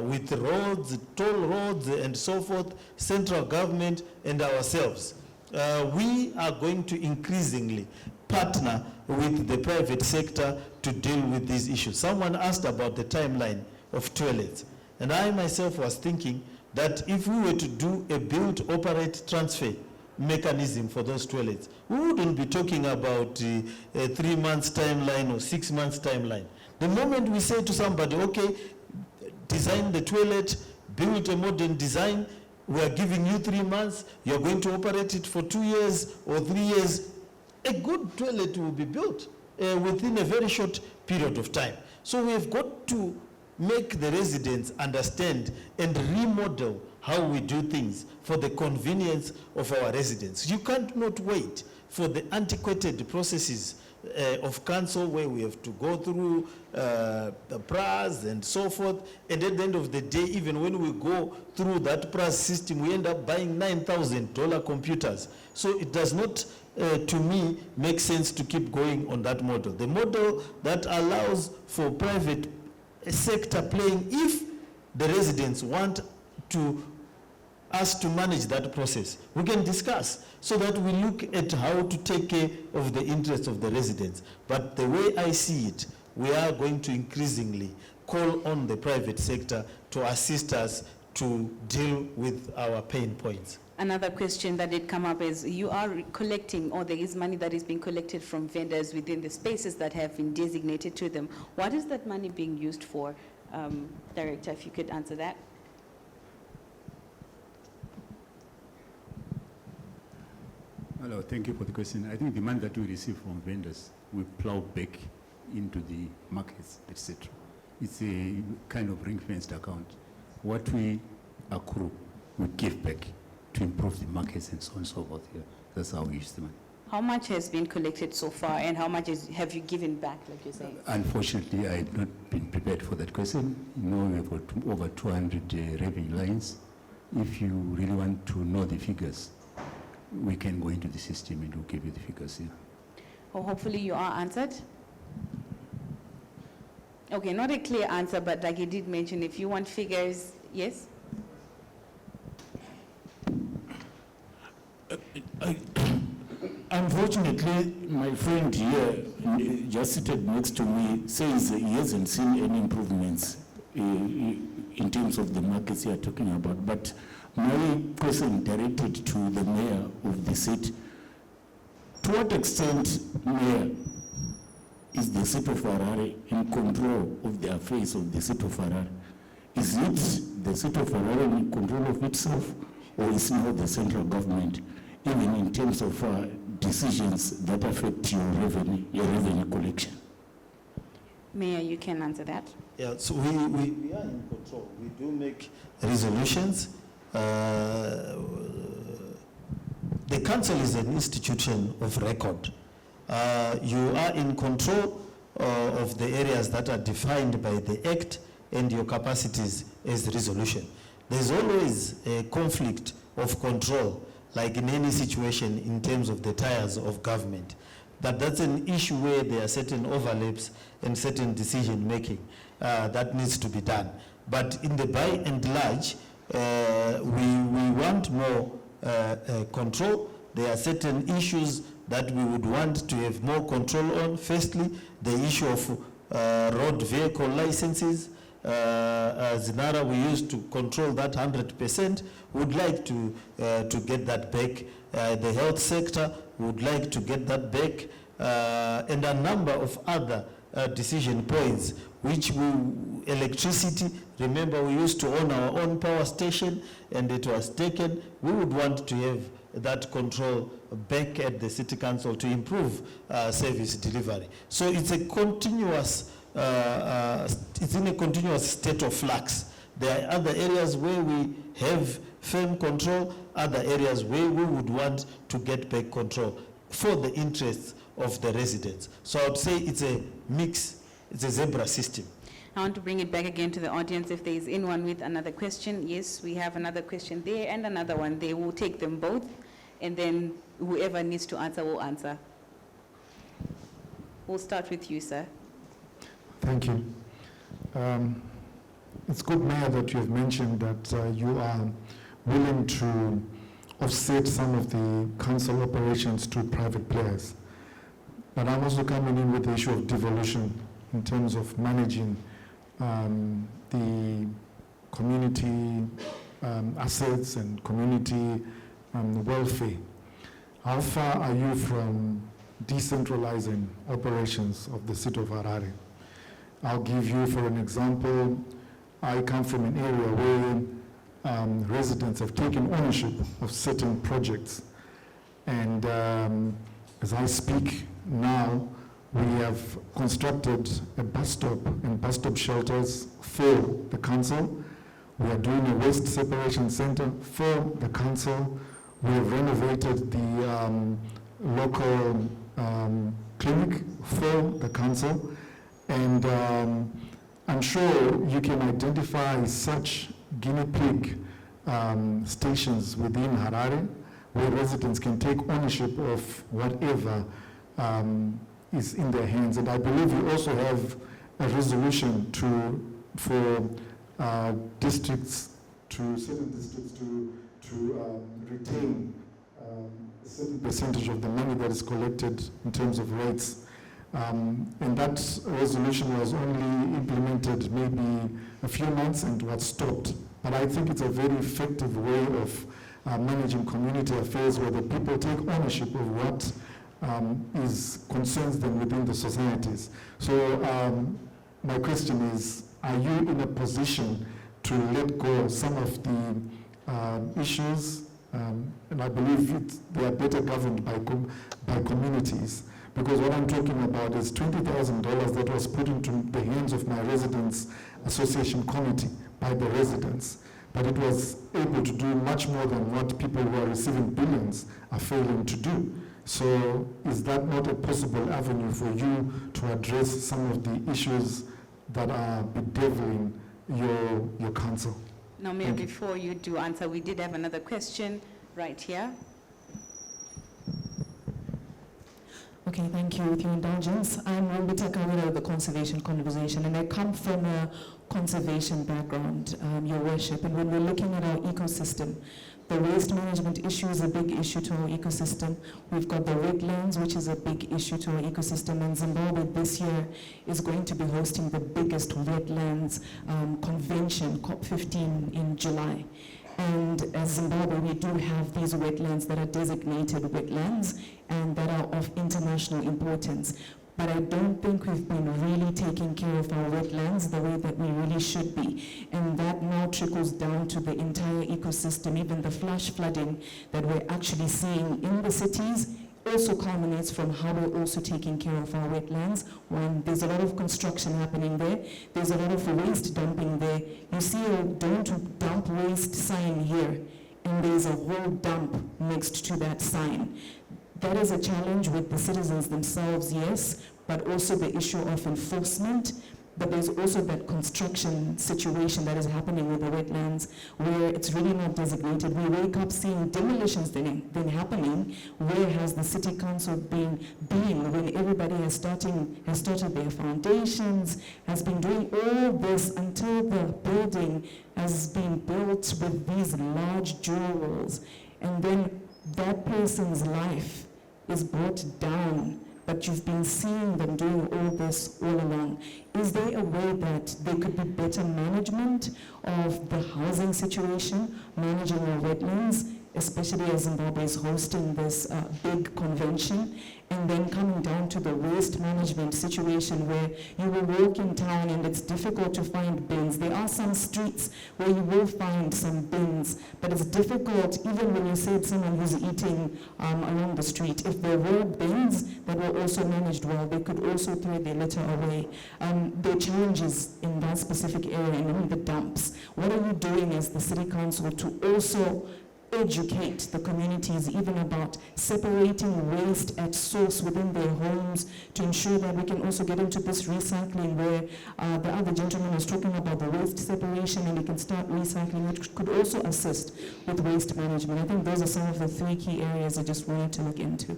with roads, toll roads, and so forth, central government and ourselves, we are going to increasingly partner with the private sector to deal with these issues. Someone asked about the timeline of toilets, and I myself was thinking that if we were to do a build, operate, transfer mechanism for those toilets, we wouldn't be talking about a 3 months timeline or 6 months timeline. The moment we say to somebody, okay, design the toilet, build a modern design, we are giving you 3 months, you're going to operate it for 2 years or 3 years, a good toilet will be built within a very short period of time. So we've got to make the residents understand and remodel how we do things for the convenience of our residents. You can't not wait for the antiquated processes of council where we have to go through the PRAS and so forth, and at the end of the day, even when we go through that PRAS system, we end up buying $9,000 computers. So it does not, to me, make sense to keep going on that model. The model that allows for private sector playing, if the residents want us to manage that process, we can discuss so that we look at how to take care of the interests of the residents. But the way I see it, we are going to increasingly call on the private sector to assist us to deal with our pain points. Another question that did come up is you are collecting, or there is money that is being collected from vendors within the spaces that have been designated to them. What is that money being used for? Director, if you could answer that. Hello, thank you for the question. I think the money that we receive from vendors, we plow back into the markets, etc. It's a kind of ring-fenced account. What we accrue, we give back to improve the markets and so on and so forth. Yeah. That's how we use the money. How much has been collected so far, and how much have you given back, like you're saying? Unfortunately, I had not been prepared for that question. You know, we've got over 200 revenue lines. If you really want to know the figures, we can go into the system and we'll give you the figures here. Well, hopefully you are answered. Okay, not a clear answer, but like you did mention, if you want figures, yes? Unfortunately, my friend here, just seated next to me, says he hasn't seen any improvements in terms of the markets you are talking about. But my question directed to the mayor of the city: to what extent, Mayor, is the city of Harare in control of the affairs of the city of Harare? Is it the city of Harare in control of itself, or is now the central government, even in terms of decisions that affect your revenue collection? Mayor, you can answer that. Yeah, so we are in control. We do make resolutions. The council is an institution of record. You are in control of the areas that are defined by the Act and your capacities as resolution. There's always a conflict of control, like in any situation in terms of the tiers of government. But that's an issue where there are certain overlaps and certain decision making that needs to be done. But in the by and large, we want more control. There are certain issues that we would want to have more control on. Firstly, the issue of road vehicle licenses. Zinara, we used to control that 100%. Would like to get that back. The health sector would like to get that back, and a number of other decision points, which electricity, remember we used to own our own power station and it was taken. We would want to have that control back at the city council to improve service delivery. So it's a continuous, it's in a continuous state of flux. There are other areas where we have firm control, other areas where we would want to get back control for the interests of the residents. So I would say it's a mix, it's a zebra system. I want to bring it back again to the audience if there is anyone with another question. Yes, we have another question there and another one there. We'll take them both, and then whoever needs to answer will answer. We'll start with you, sir. Thank you. It's good, Mayor, that you have mentioned that you are willing to offset some of the council operations to private players. But I'm also coming in with the issue of devolution in terms of managing the community assets and community welfare. How far are you from decentralizing operations of the city of Harare? I'll give you, for an example, I come from an area where residents have taken ownership of certain projects. And as I speak now, we have constructed a bus stop and bus stop shelters for the council. We are doing a waste separation center for the council. We have renovated the local clinic for the council. And I'm sure you can identify such guinea pig stations within Harare where residents can take ownership of whatever is in their hands. And I believe you also have a resolution for districts, certain districts to retain a certain percentage of the money that is collected in terms of rates. And that resolution was only implemented maybe a few months and was stopped. But I think it's a very effective way of managing community affairs where the people take ownership of what concerns them within the societies. So my question is, are you in a position to let go of some of the issues, and I believe they are better governed by communities? Because what I'm talking about is $20,000 that was put into the hands of my residents association committee by the residents, but it was able to do much more than what people who are receiving billions are failing to do. So is that not a possible avenue for you to address some of the issues that are bedeviling your council? Now, Mayor, before you do answer, we did have another question right here. Okay, thank you. With your indulgence, I'm Rombita Kawira of the Conservation Conversation, and I come from a conservation background, Your Worship. And when we're looking at our ecosystem, the waste management issue is a big issue to our ecosystem. We've got the wetlands, which is a big issue to our ecosystem. And Zimbabwe this year is going to be hosting the biggest wetlands convention, COP15, in July. And as Zimbabwe, we do have these wetlands that are designated wetlands and that are of international importance. But I don't think we've been really taking care of our wetlands the way that we really should be. And that now trickles down to the entire ecosystem. Even the flash flooding that we're actually seeing in the cities also culminates from how we're also taking care of our wetlands. One, there's a lot of construction happening there. There's a lot of waste dumping there. You see a don't dump waste sign here, and there's a whole dump next to that sign. That is a challenge with the citizens themselves, yes, but also the issue of enforcement. But there's also that construction situation that is happening with the wetlands where it's really not designated. We wake up seeing demolitions then happening. Where has the city council been when everybody has started their foundations, has been doing all this until the building has been built with these large jewel walls, and then that person's life is brought down, but you've been seeing them doing all this all along. Is there a way that there could be better management of the housing situation, managing our wetlands, especially as Zimbabwe is hosting this big convention, and then coming down to the waste management situation where you will walk in town and it's difficult to find bins. There are some streets where you will find some bins, but it's difficult even when you say someone who's eating along the street. If there were bins that were also managed well, they could also throw their litter away. There are challenges in that specific area and in the dumps. What are you doing as the city council to also educate the communities even about separating waste at source within their homes to ensure that we can also get into this recycling where the other gentleman was talking about the waste separation and we can start recycling, which could also assist with waste management. I think those are some of the 3 key areas I just wanted to look into.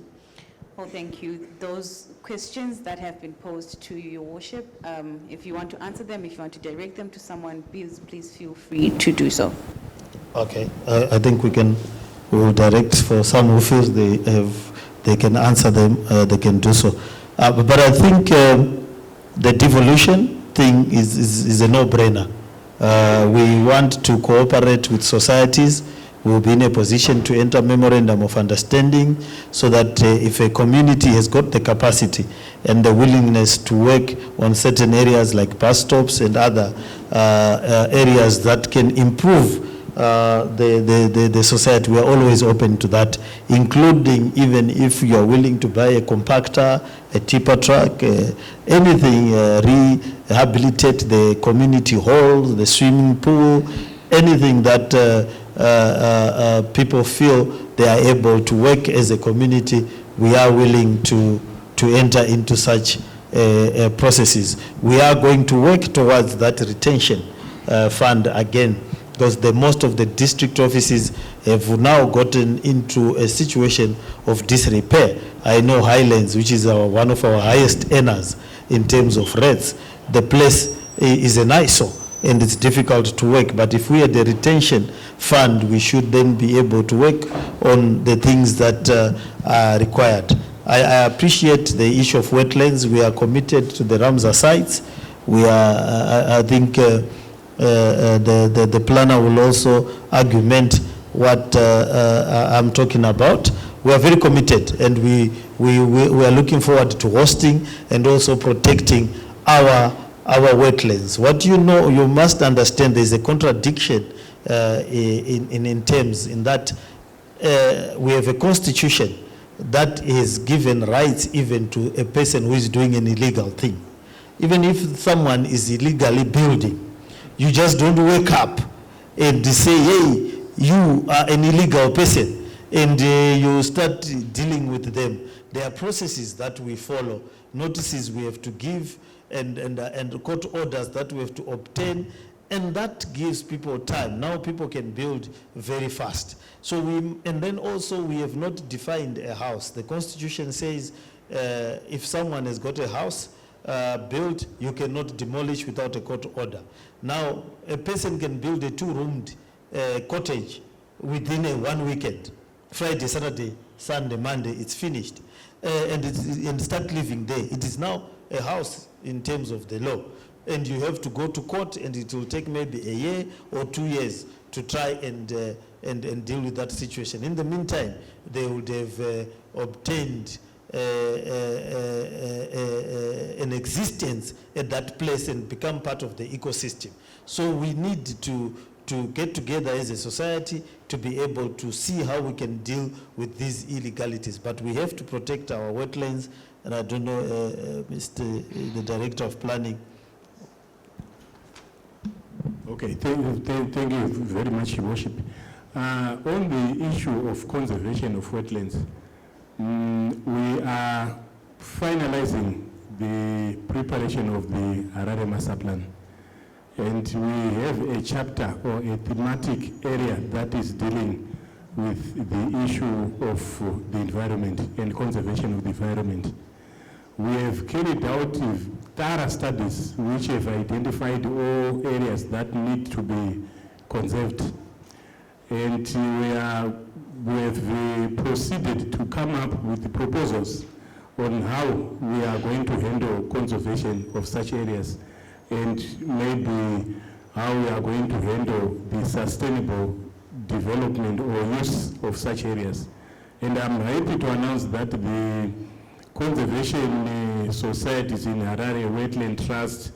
Well, thank you. Those questions that have been posed to you, Your Worship, if you want to answer them, if you want to direct them to someone, please feel free to do so. Okay, I think we will direct for some who feel they can answer them, they can do so. But I think the devolution thing is a no-brainer. We want to cooperate with societies. We will be in a position to enter memorandum of understanding so that if a community has got the capacity and the willingness to work on certain areas like bus stops and other areas that can improve the society, we are always open to that, including even if you are willing to buy a compactor, a tipper truck, anything, rehabilitate the community halls, the swimming pool, anything that people feel they are able to work as a community, we are willing to enter into such processes. We are going to work towards that retention fund again, because most of the district offices have now gotten into a situation of disrepair. I know Highlands, which is one of our highest earners in terms of rates, the place is an eyesore and it's difficult to work. But if we had a retention fund, we should then be able to work on the things that are required. I appreciate the issue of wetlands. We are committed to the Ramsar sites. We are, I think, the planner will also argument what I'm talking about. We are very committed, and we are looking forward to hosting and also protecting our wetlands. What you know, you must understand there's a contradiction in terms in that we have a constitution that is given rights even to a person who is doing an illegal thing. Even if someone is illegally building, you just don't wake up and say, hey, you are an illegal person, and you start dealing with them. There are processes that we follow, notices we have to give, and court orders that we have to obtain, and that gives people time. Now people can build very fast. So and then also we have not defined a house. The Constitution says if someone has got a house built, you cannot demolish without a court order. Now a person can build a 2-roomed cottage within 1 weekend. Friday, Saturday, Sunday, Monday, it's finished. And start living there. It is now a house in terms of the law. And you have to go to court, and it will take maybe a year or 2 years to try and deal with that situation. In the meantime, they would have obtained an existence at that place and become part of the ecosystem. So we need to get together as a society to be able to see how we can deal with these illegalities. But we have to protect our wetlands, and I don't know, the Director of Planning. Okay, thank you very much, Your Worship. On the issue of conservation of wetlands, we are finalizing the preparation of the Harare Master Plan. And we have a chapter or a thematic area that is dealing with the issue of the environment and conservation of the environment. We have carried out thorough studies which have identified all areas that need to be conserved. And we have proceeded to come up with the proposals on how we are going to handle conservation of such areas, and maybe how we are going to handle the sustainable development or use of such areas. And I'm happy to announce that the conservation societies in Harare, Wetland Trust,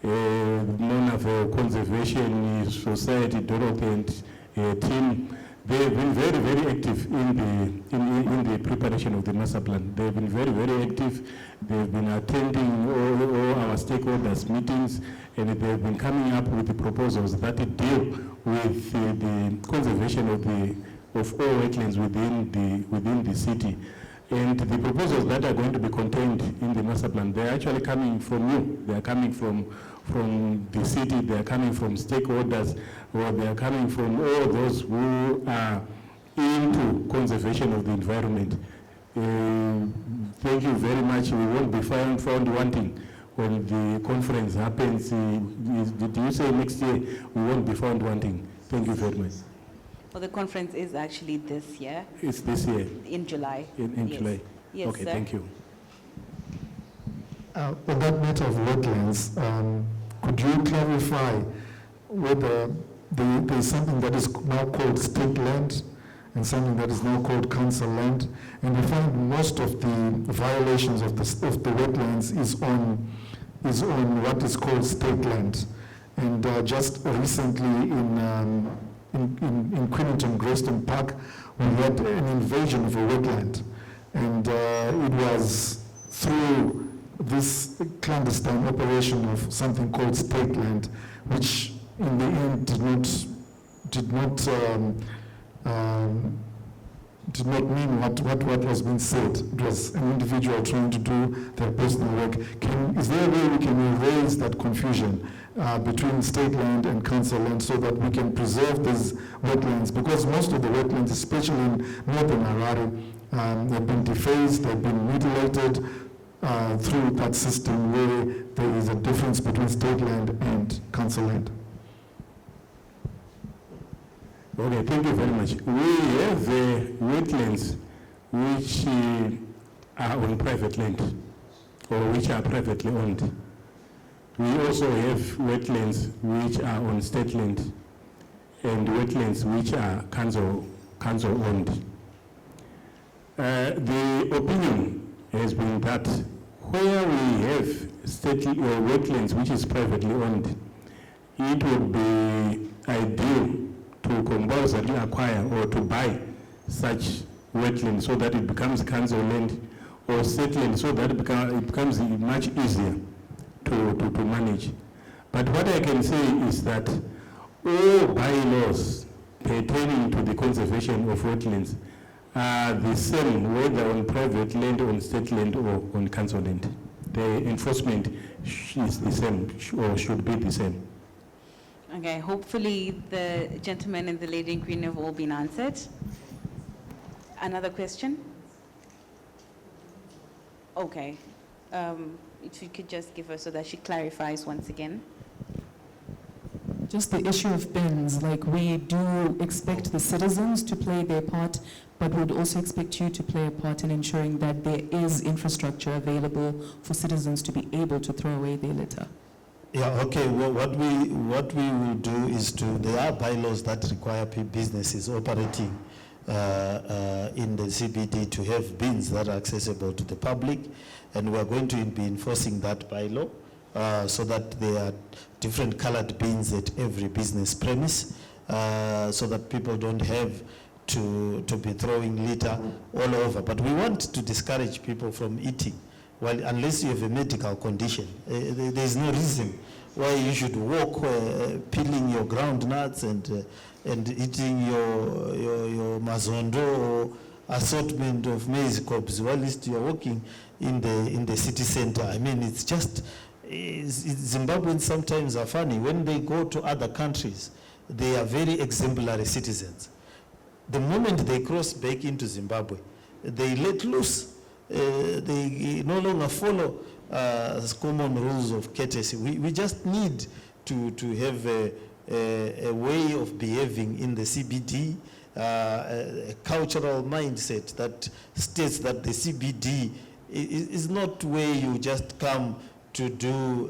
Monavel Conservation Society, Dorothy and team, they've been very, very active in the preparation of the master plan. They've been very, very active. They've been attending all our stakeholders meetings, and they've been coming up with the proposals that deal with the conservation of all wetlands within the city. And the proposals that are going to be contained in the master plan, they're actually coming from you. They're coming from the city, they're coming from stakeholders, or they're coming from all those who are into conservation of the environment. Thank you very much. We won't be found wanting when the conference happens. Did you say next year? We won't be found wanting. Thank you very much. Well, the conference is actually this year. It's this year? In July. In Yes. July? Yes, okay, sir. thank you. On that matter of wetlands, could you clarify whether there's something that is now called state land and something that is now called council land? And we find most of the violations of the wetlands is on what is called state land. And just recently in Queenington, Greyston Park, we had an invasion of a wetland. And it was through this clandestine operation of something called state land, which in the end did not mean what was being said. It was an individual trying to do their personal work. Is there a way we can erase that confusion between state land and council land so that we can preserve these wetlands? Because most of the wetlands, especially in northern Harare, have been defaced, they've been mutilated through that system where there is a difference between state land and council land. Okay, thank you very much. We have the wetlands which are on private land or which are privately owned. We also have wetlands which are on state land. and wetlands which are council owned. The opinion has been that where we have state wetlands which is privately owned, it would be ideal to compulsorily acquire or to buy such wetlands so that it becomes council land or state land, so that it becomes much easier to manage. But what I can say is that all bylaws pertaining to the conservation of wetlands are the same, whether on private land, on state land, or on council land. The enforcement is the same, or should be the same. Okay, hopefully the gentleman and the lady in green have all been answered. Another question? Okay. If you could just give her so that she clarifies once again. Just the issue of bins, like we do expect the citizens to play their part, but we'd also expect you to play a part in ensuring that there is infrastructure available for citizens to be able to throw away their litter. Yeah, okay, well, what we will do is there are bylaws that require businesses operating in the CBD to have bins that are accessible to the public, and we are going to be enforcing that bylaw so that there are different colored bins at every business premise so that people don't have to be throwing litter all over. But we want to discourage people from eating. Well, unless you have a medical condition, there is no reason why you should walk peeling your groundnuts and eating your mazondo or assortment of maize cobs while you are walking in the city center. I mean, it's just, Zimbabweans sometimes are funny. When they go to other countries, they are very exemplary citizens. The moment they cross back into Zimbabwe, they let loose. They no longer follow common rules of courtesy. We just need to have a way of behaving in the CBD, a cultural mindset that states that the CBD is not where you just come to do,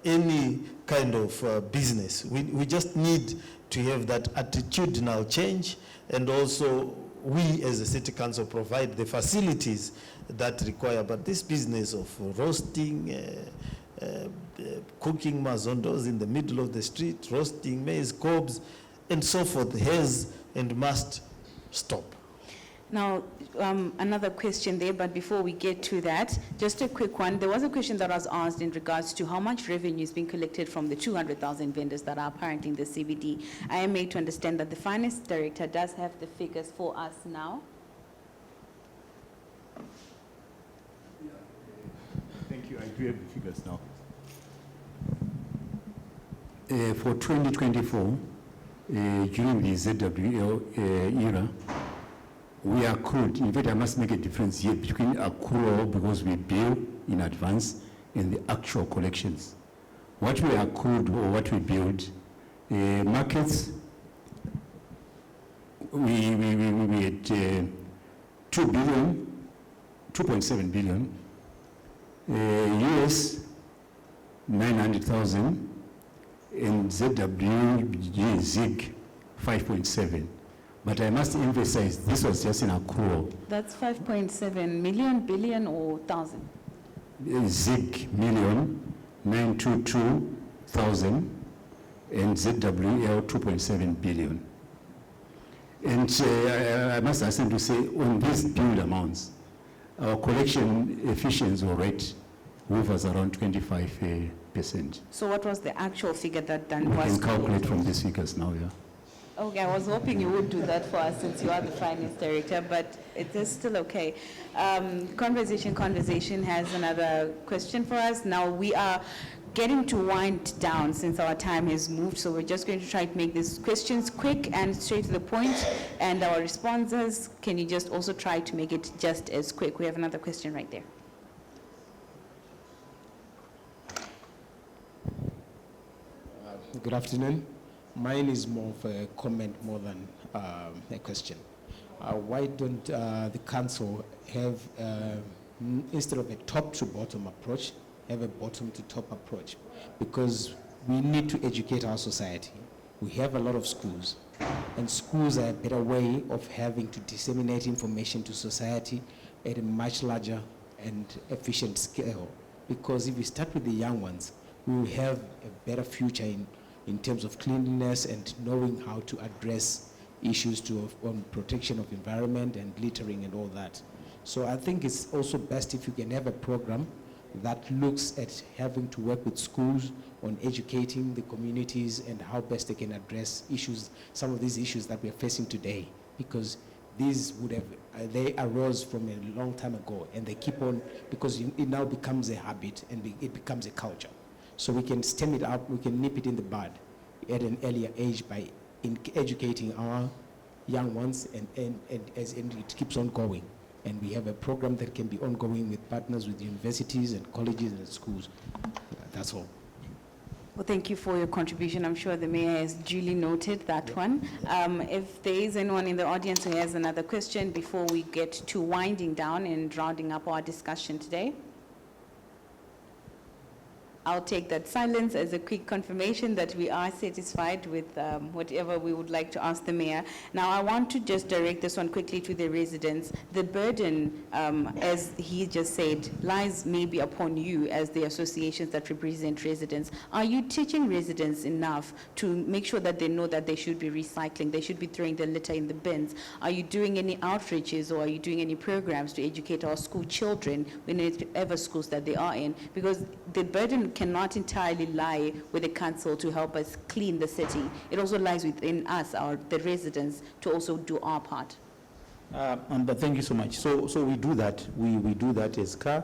any kind of business. We just need to have that attitudinal change, and also we as a city council provide the facilities that require. But this business of roasting, cooking mazondos in the middle of the street, roasting maize cobs, and so forth has and must stop. Now, another question there, but before we get to that, just a quick one. There was a question that was asked in regards to how much revenue is being collected from the 200,000 vendors that are apparently in the CBD. I am made to understand that the finance director does have the figures for us now. Thank you. I do have the figures now. For 2024, during the ZWL era, we accrued. In fact, I must make a difference here between accrual, because we bill in advance, and the actual collections. What we accrued or what we billed, markets, we had 2.7 billion, US 900,000, and ZWG ZIG 5.7. But I must emphasize, this was just an accrual. That's 5.7 million, billion, or thousand? ZIG million, 922,000, and ZWL 2.7 billion. And I must ask them to say, on these billed amounts, our collection efficiency or rate hovers around 25%. So what was the actual figure that then We was can calculate collected? from these figures now, yeah. Okay, I was hoping you would do that for us since you are the finance director, but it is still okay. Conversation has another question for us. Now we are getting to wind down since our time has moved, so we're just going to try to make these questions quick and straight to the point, and our responses, can you just also try to make it just as quick? We have another question right there. Good afternoon. Mine is more of a comment more than a question. Why don't the council have, instead of a top to bottom approach, have a bottom to top approach? Because we need to educate our society. We have a lot of schools, and schools are a better way of having to disseminate information to society at a much larger and efficient scale. Because if we start with the young ones, we will have a better future in terms of cleanliness and knowing how to address issues on protection of environment and littering and all that. So I think it's also best if you can have a program that looks at having to work with schools on educating the communities and how best they can address issues, some of these issues that we are facing today, because these would have, they arose from a long time ago, and they keep on, because it now becomes a habit and it becomes a culture. So we can stem it up, we can nip it in the bud at an earlier age by educating our young ones, and it keeps on going. And we have a program that can be ongoing with partners with universities and colleges and schools. That's all. Well, thank you for your contribution. I'm sure the mayor has duly noted that one. If there is anyone in the audience who has another question before we get to winding down and rounding up our discussion today. I'll take that silence as a quick confirmation that we are satisfied with whatever we would like to ask the mayor. Now, I want to just direct this one quickly to the residents. The burden, as he just said, lies maybe upon you as the associations that represent residents. Are you teaching residents enough to make sure that they know that they should be recycling, they should be throwing the litter in the bins? Are you doing any outreaches, or are you doing any programs to educate our school children in whatever schools that they are in? Because the burden cannot entirely lie with the council to help us clean the city. It also lies within us, the residents, to also do our part. But thank you so much. So we do that. We do that as CAR.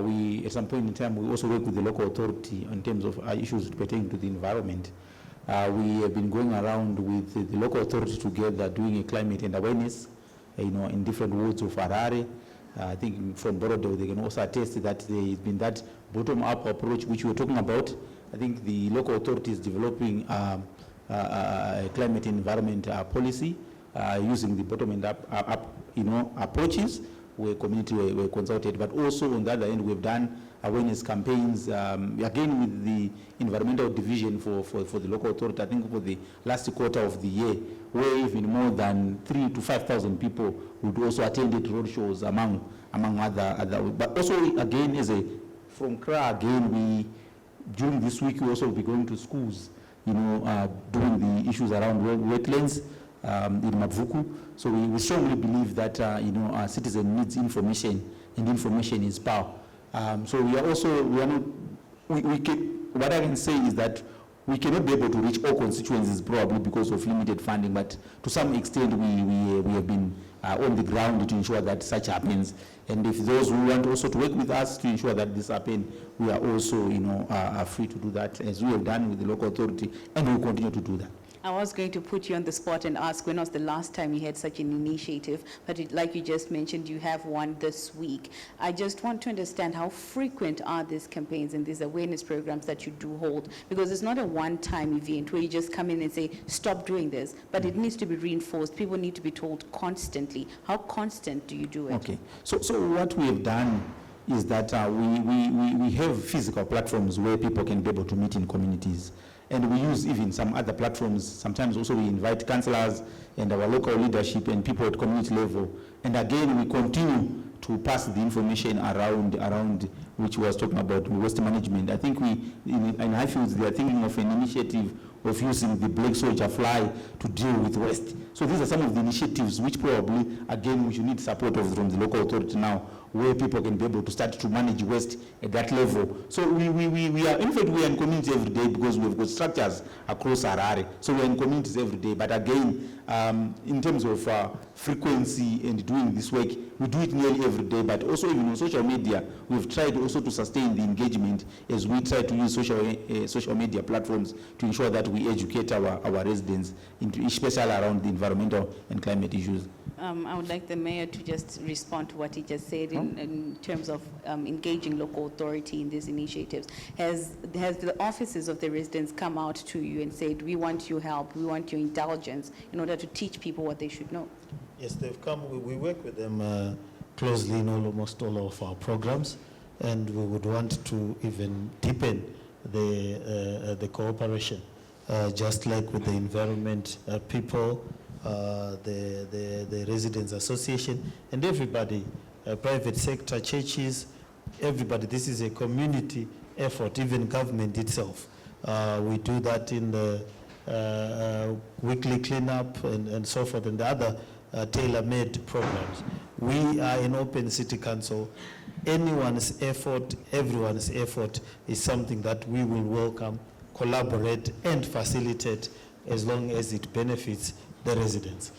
We, at some point in time, we also work with the local authority in terms of issues pertaining to the environment. We have been going around with the local authority together doing a climate and awareness, in different wards of Harare. I think from Borodale, they can also attest that there has been that bottom-up approach which we were talking about. I think the local authority is developing a climate and environment policy using the bottom and up approaches where community were consulted. But also on the other end, we've done awareness campaigns, again with the environmental division for the local authority, I think for the last quarter of the year, where even more than 3,000 to 5,000 people would also attended road shows among other. But also again, from CRA again, during this week we also will be going to schools, doing the issues around wetlands in Mafume. So we strongly believe that our citizen needs information, and information is power. So what I can say is that we cannot be able to reach all constituencies probably because of limited funding, but to some extent we have been on the ground to ensure that such happens. And if those who want also to work with us to ensure that this happens, we are also are free to do that, as we have done with the local authority, and we will continue to do that. I was going to put you on the spot and ask when was the last time you had such an initiative, but like you just mentioned, you have one this week. I just want to understand how frequent are these campaigns and these awareness programs that you do hold, because it's not a one-time event where you just come in and say, stop doing this, but it needs to be reinforced. People need to be told constantly. How constant do you do it? Okay, so what we have done is that we have physical platforms where people can be able to meet in communities. And we use even some other platforms. Sometimes also we invite councillors and our local leadership and people at community level. And again, we continue to pass the information around which was talking about waste management. I think in Highfields, they are thinking of an initiative of using the black soldier fly to deal with waste. So these are some of the initiatives which probably, again, we should need support from the local authority now, where people can be able to start to manage waste at that level. So we are, in fact, we are in communities every day because we've got structures across Harare. So we're in communities every day. But again, in terms of frequency and doing this work, we do it nearly every day. But also even on social media, we've tried also to sustain the engagement as we try to use social media platforms to ensure that we educate our residents, especially around the environmental and climate issues. I would like the mayor to just respond to what he just said in terms of engaging local authority in these initiatives. Has the offices of the residents come out to you and said, we want your help, we want your indulgence in order to teach people what they should know? Yes, they've come. We work with them closely in almost all of our programs, and we would want to even deepen the cooperation, just like with the environment people, the residents association, and everybody, private sector, churches, everybody. This is a community effort, even government itself. We do that in the weekly cleanup and so forth, and the other tailor-made programs. We are an open city council. Anyone's effort, everyone's effort is something that we will welcome, collaborate, and facilitate as long as it benefits the residents.